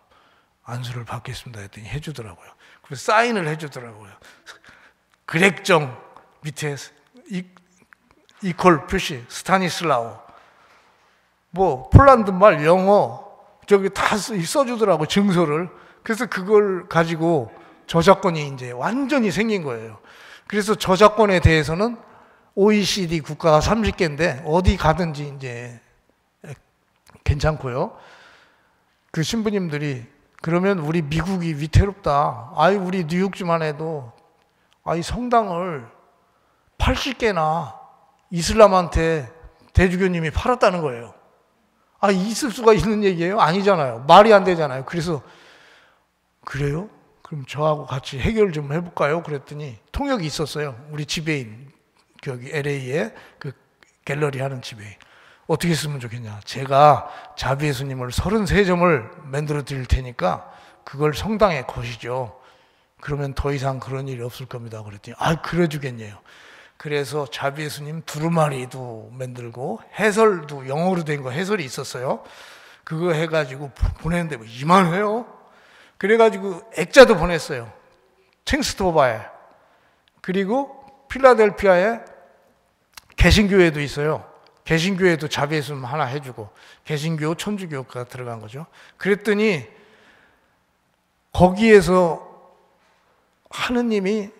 안수를 받겠습니다. 했더니 해주더라고요. 그래서 사인을 해주더라고요. 그렉정 밑에 이퀄 표시, 스타니슬라오. 폴란드 말, 영어, 다 써주더라고요. 증서를. 그래서 그걸 가지고 저작권이 이제 완전히 생긴 거예요. 그래서 저작권에 대해서는 OECD 국가가 30개인데 어디 가든지 이제 괜찮고요. 그 신부님들이, 그러면 우리 미국이 위태롭다. 우리 뉴욕주만 해도 성당을 80개나 이슬람한테 대주교님이 팔았다는 거예요. 있을 수가 있는 얘기예요? 아니잖아요. 말이 안 되잖아요. 그래서, 그래요? 그럼 저하고 같이 해결 좀 해볼까요? 그랬더니 통역이 있었어요. 우리 지배인, 여기 LA에 그 갤러리 하는 지배인. 어떻게 쓰면 좋겠냐? 제가 자비 예수님을 33점을 만들어 드릴 테니까 그걸 성당에 거시죠. 그러면 더 이상 그런 일이 없을 겁니다. 그랬더니, 그래 주겠네요. 그래서 자비 예수님 두루마리도 만들고 해설도 영어로 된 거 해설이 있었어요. 그거 해가지고 보냈는데 이만해요. 그래가지고 액자도 보냈어요. 챙스토바에. 그리고 필라델피아에 개신교회도 있어요. 개신교회도 자비 예수님 하나 해주고, 개신교, 천주교가 들어간 거죠. 그랬더니 거기에서 하느님이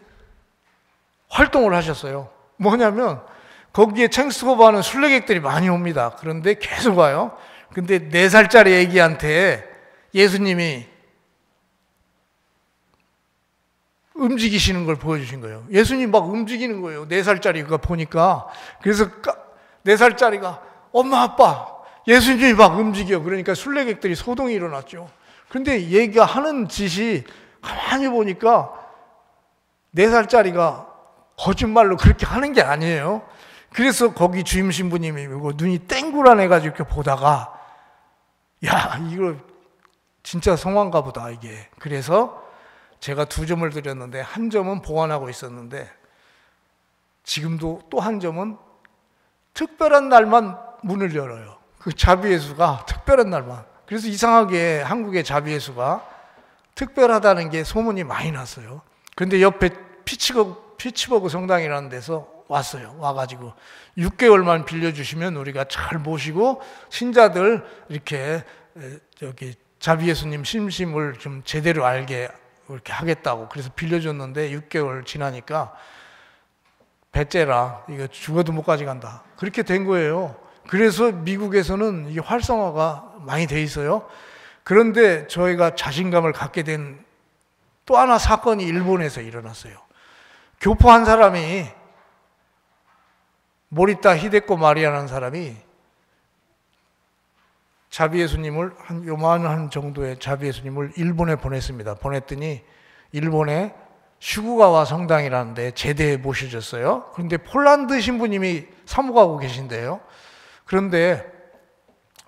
활동을 하셨어요. 뭐냐면 거기에 챙스토바는 순례객들이 많이 옵니다. 그런데 계속 와요. 근데 4살짜리 애기한테 예수님이 움직이시는 걸 보여주신 거예요. 예수님 막 움직이는 거예요. 4살짜리가 보니까. 그래서 4살짜리가 엄마 아빠 예수님이 막 움직여. 그러니까 순례객들이 소동이 일어났죠. 그런데 얘가 하는 짓이 가만히 보니까 4살짜리가 거짓말로 그렇게 하는 게 아니에요. 그래서 거기 주임 신부님이 눈이 땡구라내가지고 이렇게 보다가, 이거 진짜 성화인가 보다 이게. 그래서 제가 2점을 드렸는데 1점은 보관하고 있었는데, 지금도 또 1점은 특별한 날만 문을 열어요. 그 자비 예수가 특별한 날만. 그래서 이상하게 한국의 자비 예수가 특별하다는 게 소문이 많이 났어요. 그런데 옆에 피츠버그 성당이라는 데서 왔어요. 와가지고 6개월만 빌려주시면 우리가 잘 모시고 신자들 이렇게 자비 예수님 심심을 좀 제대로 알게 이렇게 하겠다고. 그래서 빌려줬는데 6개월 지나니까 배째라, 이거 죽어도 못 가져간다. 그렇게 된 거예요. 그래서 미국에서는 이게 활성화가 많이 돼 있어요. 그런데 저희가 자신감을 갖게 된 또 하나 사건이 일본에서 일어났어요. 교포 한 사람이, 모리타 히데코 마리아라는 사람이 자비 예수님을 요만한 정도의 자비 예수님을 일본에 보냈습니다. 보냈더니 일본에 슈구가와 성당이라는 데 제대에 모셔졌어요. 그런데 폴란드 신부님이 사모하고 계신데요. 그런데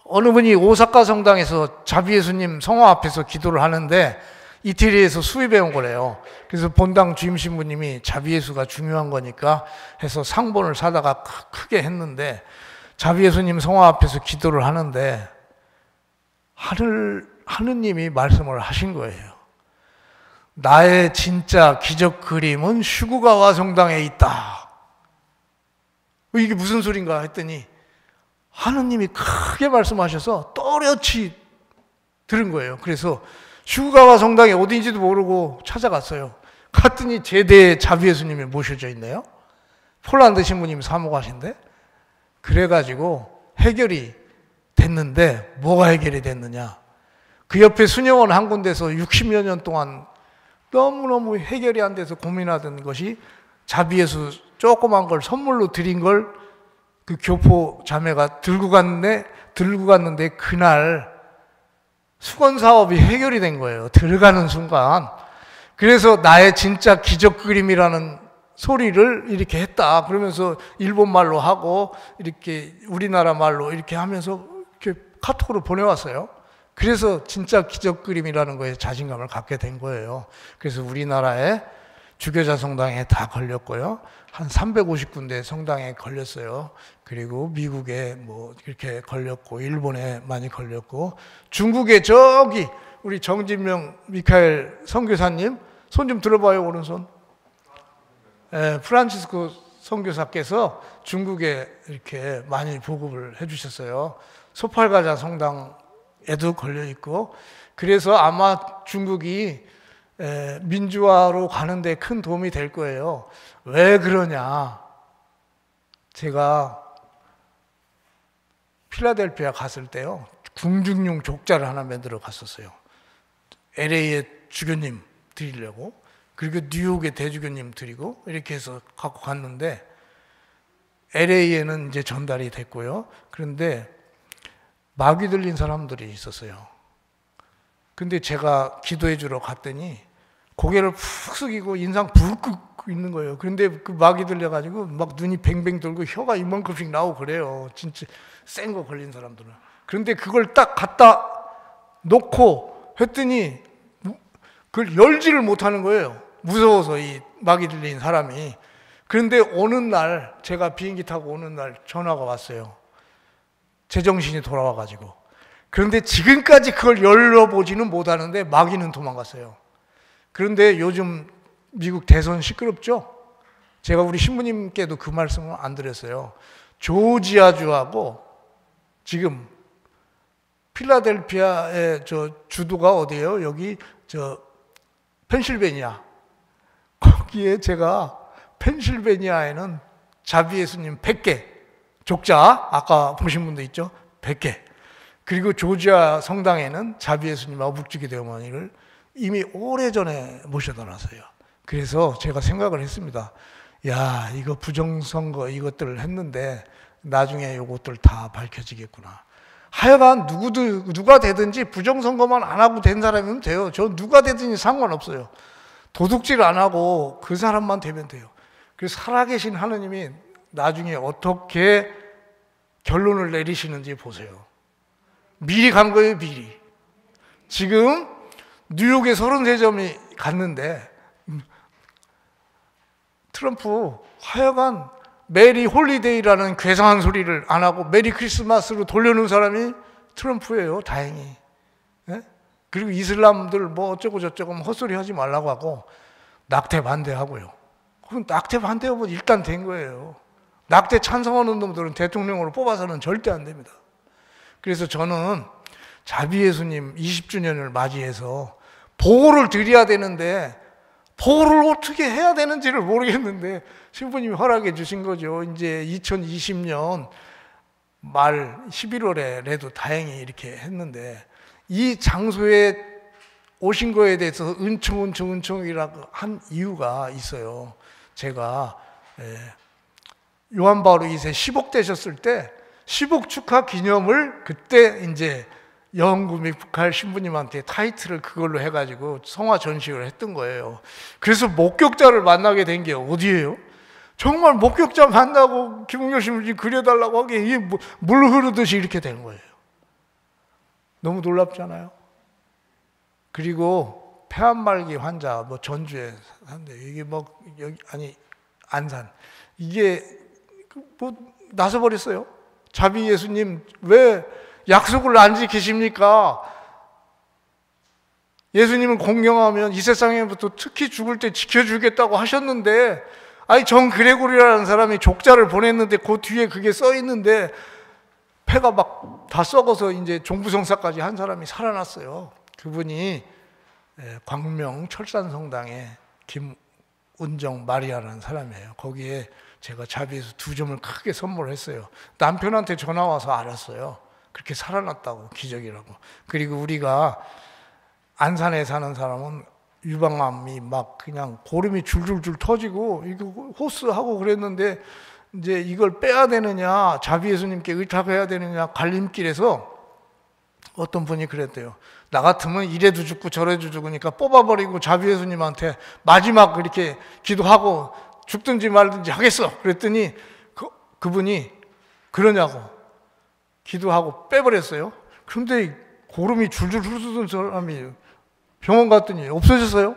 어느 분이 오사카 성당에서 자비 예수님 성화 앞에서 기도를 하는데 이태리에서 수입해 온 거래요. 그래서 본당 주임 신부님이 자비 예수가 중요한 거니까 해서 상본을 사다가 크게 했는데, 자비 예수님 성화 앞에서 기도를 하는데 하느님이 말씀을 하신 거예요. 나의 진짜 기적 그림은 슈구가와 성당에 있다. 이게 무슨 소린가 했더니 하느님이 크게 말씀하셔서 또렷이 들은 거예요. 그래서 슈구가와 성당이 어딘지도 모르고 찾아갔어요. 갔더니 제대에 자비 예수님이 모셔져 있네요. 폴란드 신부님 사모하신데, 그래가지고 해결이 됐는데 뭐가 해결이 됐느냐? 그 옆에 수녀원 한 군데서 60여 년 동안 너무너무 해결이 안 돼서 고민하던 것이 자비예수 조그만 걸 선물로 드린 걸 그 교포 자매가 들고 갔는데 그날 수건 사업이 해결이 된 거예요. 들어가는 순간. 그래서 나의 진짜 기적 그림이라는 소리를 이렇게 했다. 그러면서 일본 말로 하고 이렇게 우리나라 말로 이렇게 하면서 이렇게 카톡으로 보내왔어요. 그래서 진짜 기적 그림이라는 거에 자신감을 갖게 된 거예요. 그래서 우리나라에 주교자 성당에 다 걸렸고요. 한 350군데 성당에 걸렸어요. 그리고 미국에 뭐 이렇게 걸렸고, 일본에 많이 걸렸고, 중국에 저기 우리 정진명 미카엘 선교사님 손 좀 들어봐요. 오른손. 프란치스코 선교사께서 중국에 이렇게 많이 보급을 해주셨어요. 소팔가자 성당에도 걸려 있고, 그래서 아마 중국이 민주화로 가는데 큰 도움이 될 거예요. 왜 그러냐? 제가 필라델피아 갔을 때요, 궁중용 족자를 하나 만들어 갔었어요. LA의 주교님 드리려고, 그리고 뉴욕의 대주교님 드리고, 이렇게 해서 갖고 갔는데 LA에는 이제 전달이 됐고요. 그런데 마귀 들린 사람들이 있었어요. 근데 제가 기도해 주러 갔더니 고개를 푹 숙이고 인상 붉고 있는 거예요. 그런데 그 마귀 들려가지고 막 눈이 뱅뱅 돌고 혀가 이만큼씩 나오고 그래요. 진짜 센 거 걸린 사람들은. 그런데 그걸 딱 갖다 놓고 했더니 그걸 열지를 못하는 거예요. 무서워서, 이 마귀 들린 사람이. 그런데 어느 날, 제가 비행기 타고 오는 날 전화가 왔어요. 제정신이 돌아와가지고. 그런데 지금까지 그걸 열어보지는 못하는데 마귀는 도망갔어요. 그런데 요즘 미국 대선 시끄럽죠? 제가 우리 신부님께도 그 말씀을 안 드렸어요. 조지아주하고 지금 필라델피아의 저 주도가 어디예요? 여기 펜실베니아. 거기에 제가 펜실베니아에는 자비 예수님 100개, 족자 아까 보신 분도 있죠? 100개. 그리고 조지아 성당에는 자비 예수님 어북지기 대어머니를 이미 오래전에 모셔다 놨어요. 그래서 제가 생각을 했습니다. 야, 이거 부정선거 이것들을 했는데 나중에 이것들 다 밝혀지겠구나. 하여간 누가 되든지 부정선거만 안 하고 된 사람이면 돼요. 저 누가 되든지 상관없어요. 도둑질 안 하고 그 사람만 되면 돼요. 그래서 살아계신 하느님이 나중에 어떻게 결론을 내리시는지 보세요. 미리 간 거예요, 미리. 지금 뉴욕에 33점이 갔는데 트럼프 하여간 메리 홀리데이라는 괴상한 소리를 안 하고 메리 크리스마스로 돌려놓은 사람이 트럼프예요, 다행히. 네? 그리고 이슬람들 뭐 어쩌고 저쩌고 헛소리 하지 말라고 하고 낙태 반대하고요. 그럼 낙태 반대하면 일단 된 거예요. 낙태 찬성하는 놈들은 대통령으로 뽑아서는 절대 안 됩니다. 그래서 저는 자비 예수님 20주년을 맞이해서 보호를 드려야 되는데 보호를 어떻게 해야 되는지를 모르겠는데 신부님이 허락해 주신 거죠. 이제 2020년 말 11월에라도 다행히 이렇게 했는데 이 장소에 오신 거에 대해서 은총이라고 한 이유가 있어요. 제가 요한 바오로 2세 10억 되셨을 때 10억 축하 기념을 그때 이제 영구 미카엘 신부님한테 타이틀을 그걸로 해가지고 성화 전시를 했던 거예요. 그래서 목격자를 만나게 된 게 어디예요? 정말 목격자 만나고 김웅열 신부님 그려달라고 하기에 이게 물 흐르듯이 이렇게 된 거예요. 너무 놀랍잖아요. 그리고 폐암말기 환자 뭐 전주에 한데 이게 뭐 여기 아니 안산 이게 뭐 나서 버렸어요. 자비 예수님 왜 약속을 안 지키십니까? 예수님을 공경하면 이 세상에부터 특히 죽을 때 지켜주겠다고 하셨는데 아니 정 그레고리라는 사람이 족자를 보냈는데 그 뒤에 그게 써 있는데 폐가 막 다 썩어서 이제 종부성사까지 한 사람이 살아났어요. 그분이 광명 철산성당에 김은정 마리아라는 사람이에요. 거기에 제가 자비에서 2점을 크게 선물했어요. 남편한테 전화 와서 알았어요. 그렇게 살아났다고, 기적이라고. 그리고 우리가 안산에 사는 사람은 유방암이 막 그냥 고름이 줄줄줄 터지고 이거 호스하고 그랬는데 이제 이걸 빼야 되느냐, 자비 예수님께 의탁해야 되느냐 갈림길에서 어떤 분이 그랬대요. 나 같으면 이래도 죽고 저래도 죽으니까 뽑아버리고 자비 예수님한테 마지막 이렇게 기도하고 죽든지 말든지 하겠어. 그랬더니 그분이 그러냐고 기도하고 빼버렸어요. 그런데 고름이 줄줄 흐르던 사람이 병원 갔더니 없어졌어요.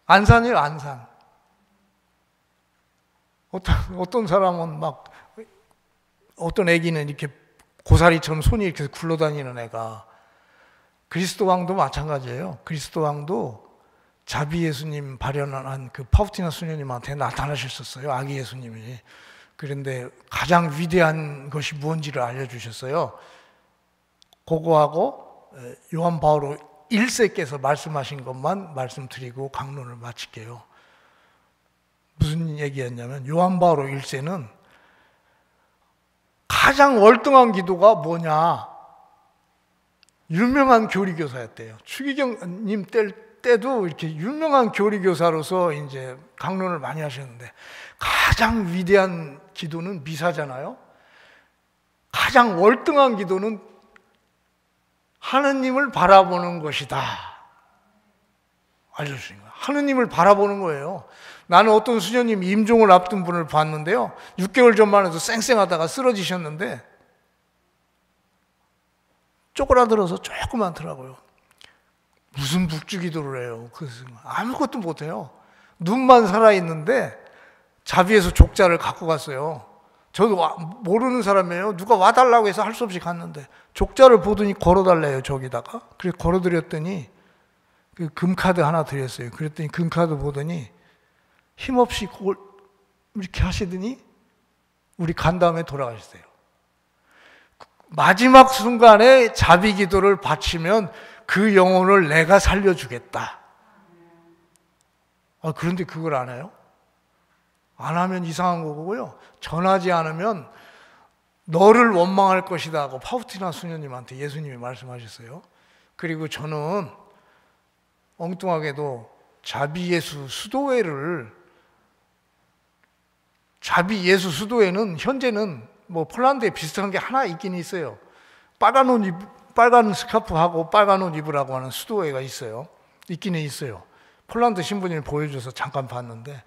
안산이에요, 안산. 어떤 사람은 막 어떤 애기는 이렇게 고사리처럼 손이 이렇게 굴러다니는 애가, 그리스도 왕도 마찬가지예요. 그리스도 왕도 자비 예수님 발현한 그 파우티나 수녀님한테 나타나셨었어요. 아기 예수님이. 그런데 가장 위대한 것이 무엇인지를 알려주셨어요. 그거하고 요한 바오로 1세께서 말씀하신 것만 말씀드리고 강론을 마칠게요. 무슨 얘기였냐면 요한 바오로 1세는 가장 월등한 기도가 뭐냐, 유명한 교리교사였대요. 추기경님 때도 이렇게 유명한 교리교사로서 이제 강론을 많이 하셨는데, 가장 위대한 기도는 미사잖아요. 가장 월등한 기도는 하느님을 바라보는 것이다 알려주신 거예요. 하느님을 바라보는 거예요. 나는 어떤 수녀님 임종을 앞둔 분을 봤는데요, 6개월 전만 해도 쌩쌩하다가 쓰러지셨는데 쪼그라들어서 조그맣더라고요. 무슨 북주기도를 해요. 그래서 아무것도 못해요. 눈만 살아있는데 자비에서 족자를 갖고 갔어요. 저도 모르는 사람이에요. 누가 와달라고 해서 할 수 없이 갔는데 족자를 보더니 걸어달래요, 저기다가. 그래서 걸어드렸더니 그 금카드 하나 드렸어요. 그랬더니 금카드 보더니 힘없이 이렇게 하시더니 우리 간 다음에 돌아가셨어요. 마지막 순간에 자비 기도를 바치면 그 영혼을 내가 살려주겠다. 그런데 그걸 안 해요? 안 하면 이상한 거고요. 전하지 않으면 너를 원망할 것이다 하고 파우티나 수녀님한테 예수님이 말씀하셨어요. 그리고 저는 엉뚱하게도 자비 예수 수도회는 현재는 뭐 폴란드에 비슷한 게 하나 있긴 있어요. 빨간 스카프하고 빨간 옷 입으라고 하는 수도회가 있어요. 있기는 있어요. 폴란드 신부님이 보여줘서 잠깐 봤는데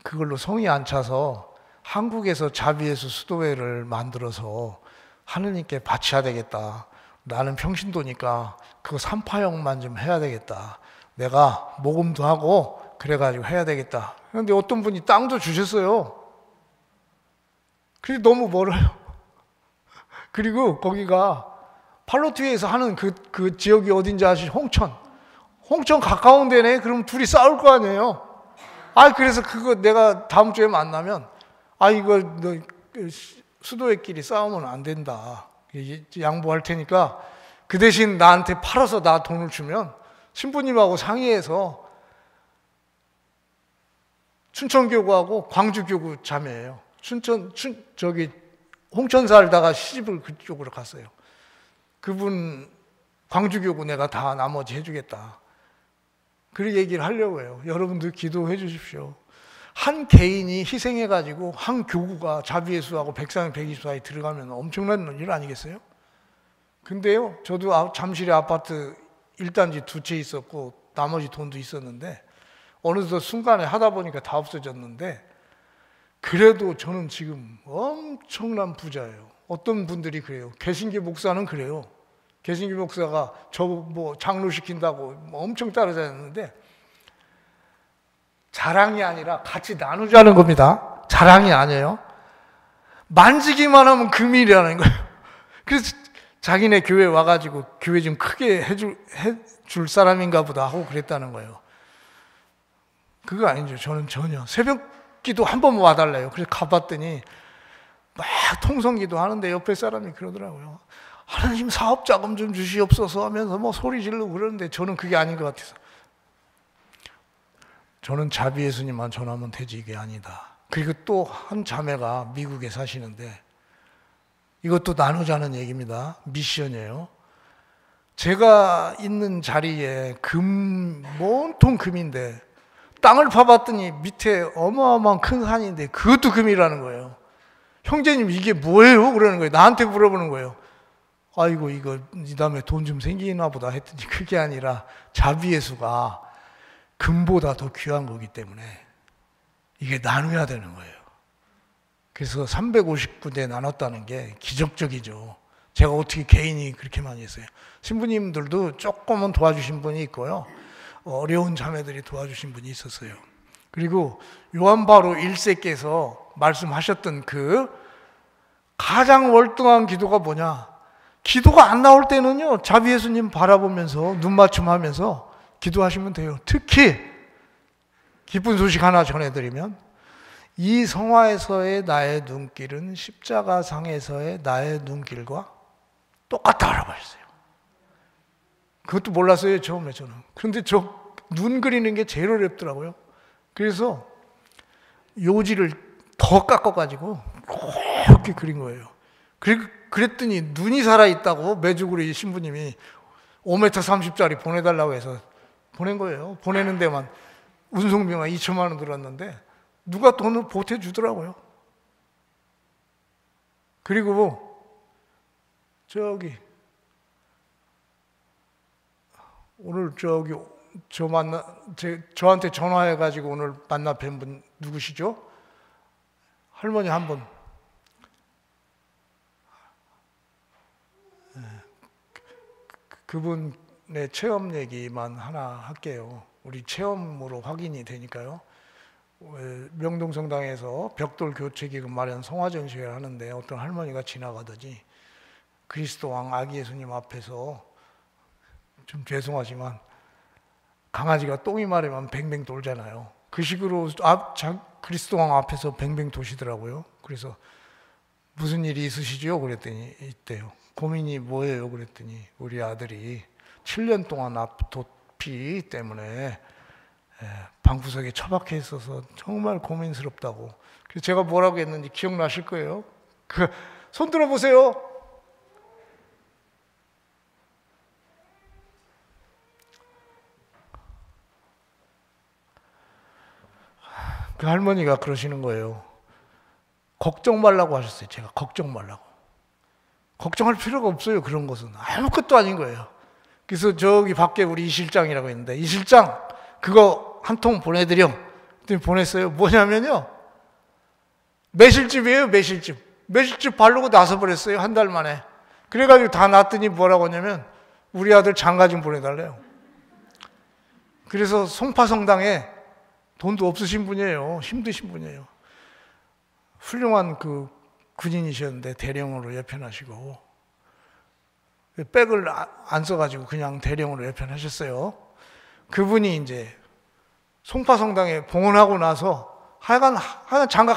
그걸로 성이 안 차서 한국에서 자비 예수 수도회를 만들어서 하느님께 바쳐야 되겠다. 나는 평신도니까 그거 산파형만 좀 해야 되겠다. 내가 모금도 하고 그래가지고 해야 되겠다. 그런데 어떤 분이 땅도 주셨어요. 그게 너무 멀어요. 그리고 거기가 팔로트위에서 하는 그 지역이 어딘지 아시죠? 홍천 가까운 데네. 그럼 둘이 싸울 거 아니에요. 그래서 그거 내가 다음 주에 만나면 이거 너 수도회끼리 싸우면 안 된다. 양보할 테니까 그 대신 나한테 팔아서 나 돈을 주면 신부님하고 상의해서, 춘천교구하고 광주교구 자매예요. 홍천 살다가 시집을 그쪽으로 갔어요. 그분 광주교구 내가 다 나머지 해주겠다. 그 얘기를 하려고 해요. 여러분들 기도해 주십시오. 한 개인이 희생해가지고 한 교구가 자비예수하고 백상백이 사이에 들어가면 엄청난 일 아니겠어요? 근데요, 저도 잠실에 아파트 1단지 2채 있었고 나머지 돈도 있었는데 어느덧 순간에 하다 보니까 다 없어졌는데, 그래도 저는 지금 엄청난 부자예요. 어떤 분들이 그래요. 개신교 목사는 그래요. 개신교 목사가 저 뭐 장로 시킨다고 엄청 따라다녔는데 자랑이 아니라 같이 나누자는 겁니다. 자랑이 아니에요. 만지기만 하면 금일이라는 거예요. 그래서 자기네 교회 와가지고 교회 좀 크게 해줄 사람인가 보다 하고 그랬다는 거예요. 그거 아니죠. 저는 전혀. 새벽기도 한 번 와달래요. 그래서 가봤더니 막 통성기도 하는데 옆에 사람이 그러더라고요. 하나님 사업 자금 좀 주시옵소서 하면서 뭐 소리 지르고 그러는데 저는 그게 아닌 것 같아서. 저는 자비 예수님만 전하면 되지 이게 아니다. 그리고 또 한 자매가 미국에 사시는데, 이것도 나누자는 얘기입니다. 미션이에요. 제가 있는 자리에 온통 금인데, 땅을 파봤더니 밑에 어마어마한 큰 산인데 그것도 금이라는 거예요. 형제님 이게 뭐예요? 그러는 거예요. 나한테 물어보는 거예요. 아이고 이거 이 다음에 돈 좀 생기나 보다 했더니 그게 아니라 자비예수가 금보다 더 귀한 거기 때문에 이게 나눠야 되는 거예요. 그래서 359대 나눴다는 게 기적적이죠. 제가 어떻게 개인이 그렇게 많이 했어요. 신부님들도 조금은 도와주신 분이 있고요. 어려운 자매들이 도와주신 분이 있었어요. 그리고 요한 바로 1세께서 말씀하셨던 그 가장 월등한 기도가 뭐냐? 기도가 안 나올 때는요, 자비 예수님 바라보면서 눈 맞춤하면서 기도하시면 돼요. 특히 기쁜 소식 하나 전해드리면, 이 성화에서의 나의 눈길은 십자가상에서의 나의 눈길과 똑같다고 하셨어요. 그것도 몰랐어요, 처음에 저는. 그런데 저 눈 그리는 게 제일 어렵더라고요. 그래서 요지를 더 깎아가지고 이렇게 그린 거예요. 그랬더니 눈이 살아있다고 매주구리 신부님이 5m 30짜리 보내달라고 해서 보낸 거예요. 보내는 데만 운송비만 2천만 원 들었는데 누가 돈을 보태주더라고요. 그리고 저기 오늘 저한테 전화해가지고 오늘 만나 뵌 분 누구시죠? 할머니 한 분. 그분의 체험 얘기만 하나 할게요. 우리 체험으로 확인이 되니까요. 명동성당에서 벽돌 교체기금 마련 성화전시회를 하는데 어떤 할머니가 지나가더니 그리스도 왕 아기 예수님 앞에서, 좀 죄송하지만 강아지가 똥이 마르면 뱅뱅 돌잖아요. 그 식으로 그리스도 왕 앞에서 뱅뱅 도시더라고요. 그래서 무슨 일이 있으시죠? 그랬더니 있대요. 고민이 뭐예요? 그랬더니 우리 아들이 7년 동안 도피 때문에 방구석에 처박혀 있어서 정말 고민스럽다고. 그래서 제가 뭐라고 했는지 기억나실 거예요. 손 들어보세요. 그 할머니가 그러시는 거예요. 걱정 말라고 하셨어요. 제가 걱정 말라고. 걱정할 필요가 없어요. 그런 것은 아무것도 아닌 거예요. 그래서 저기 밖에 우리 이 실장이라고 있는데, 이 실장 그거 한 통 보내드려. 그랬더니 보냈어요. 뭐냐면요, 매실즙이에요. 매실즙 바르고 나서버렸어요. 한 달 만에. 그래가지고 다 놨더니 뭐라고 하냐면 우리 아들 장가 좀 보내달래요. 그래서 송파성당에 돈도 없으신 분이에요. 힘드신 분이에요. 훌륭한 그 군인이셨는데 대령으로 예편하시고, 백을 안 써가지고 그냥 대령으로 예편하셨어요. 그분이 이제 송파성당에 봉헌하고 나서 하여간 장가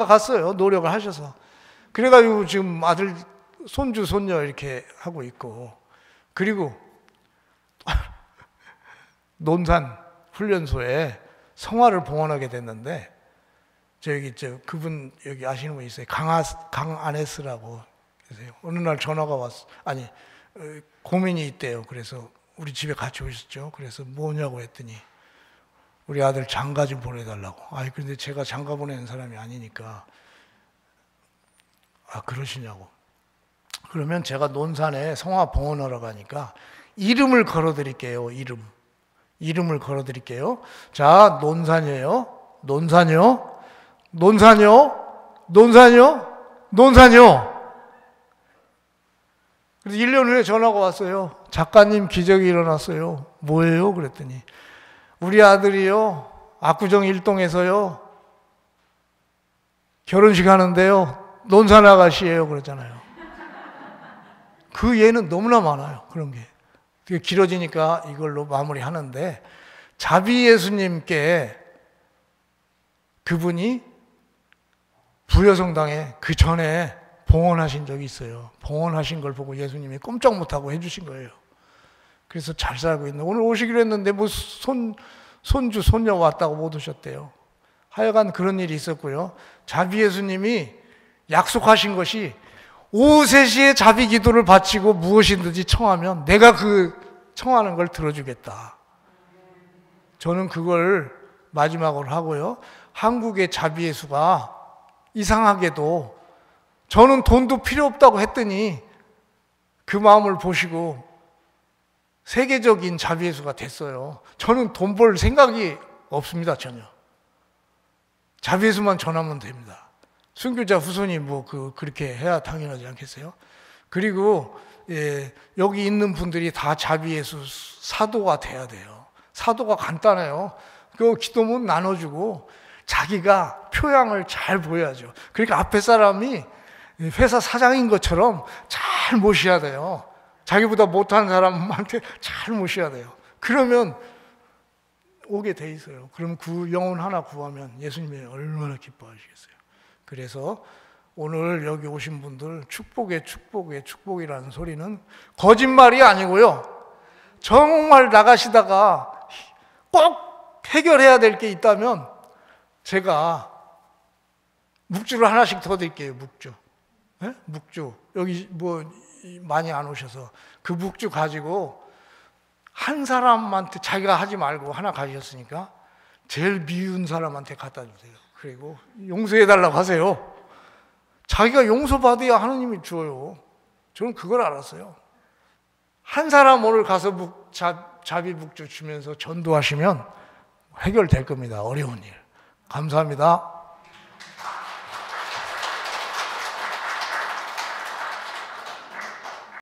갔어요. 노력을 하셔서. 그래가지고 지금 아들, 손주, 손녀 이렇게 하고 있고, 그리고 논산 훈련소에 성화를 봉헌하게 됐는데, 그분 여기 아시는 분 있어요. 강아네스라고 계세요. 어느 날 전화가 고민이 있대요. 그래서 우리 집에 같이 오셨죠. 그래서 뭐냐고 했더니 우리 아들 장가 좀 보내달라고. 근데 제가 장가 보내는 사람이 아니니까. 그러시냐고. 그러면 제가 논산에 성화 봉헌하러 가니까 이름을 걸어드릴게요. 이름을 걸어드릴게요. 자, 논산이에요. 논산이요. 그래서 1년 후에 전화가 왔어요. 작가님 기적이 일어났어요. 뭐예요? 그랬더니 우리 아들이요, 압구정 1동에서요 결혼식 하는데요, 논산 아가씨예요. 그랬잖아요. 그 예는 너무나 많아요. 그런 게. 되게 길어지니까 이걸로 마무리하는데, 자비 예수님께 그분이 부여성당에 그 전에 봉헌하신 적이 있어요. 봉헌하신 걸 보고 예수님이 꼼짝 못하고 해주신 거예요. 그래서 잘 살고 있는, 오늘 오시기로 했는데 뭐 손주 손녀 왔다고 못 오셨대요. 하여간 그런 일이 있었고요. 자비 예수님이 약속하신 것이 오후 3시에 자비 기도를 바치고 무엇이든지 청하면 내가 그 청하는 걸 들어주겠다. 저는 그걸 마지막으로 하고요. 한국의 자비 예수가 이상하게도 저는 돈도 필요 없다고 했더니 그 마음을 보시고 세계적인 자비 예수가 됐어요. 저는 돈 벌 생각이 없습니다, 전혀. 자비 예수만 전하면 됩니다. 순교자 후손이 그렇게 해야 당연하지 않겠어요? 그리고 여기 있는 분들이 다 자비 예수 사도가 돼야 돼요. 사도가 간단해요. 그 기도문 나눠주고 자기가 표양을 잘 보여야죠. 그러니까 앞에 사람이 회사 사장인 것처럼 잘 모셔야 돼요. 자기보다 못하는 사람한테 잘 모셔야 돼요. 그러면 오게 돼 있어요. 그럼 그 영혼 하나 구하면 예수님이 얼마나 기뻐하시겠어요. 그래서 오늘 여기 오신 분들 축복이라는 소리는 거짓말이 아니고요. 정말 나가시다가 꼭 해결해야 될 게 있다면 제가 묵주를 하나씩 더 드릴게요. 묵주. 네? 묵주. 여기 많이 안 오셔서 그 묵주 가지고 한 사람한테 자기가 하지 말고 하나 가셨으니까 제일 미운 사람한테 갖다 주세요. 그리고 용서해달라고 하세요. 자기가 용서받아야 하느님이 줘요. 저는 그걸 알았어요. 한 사람 오늘 가서 자비 묵주 주면서 전도하시면 해결될 겁니다. 어려운 일. 감사합니다.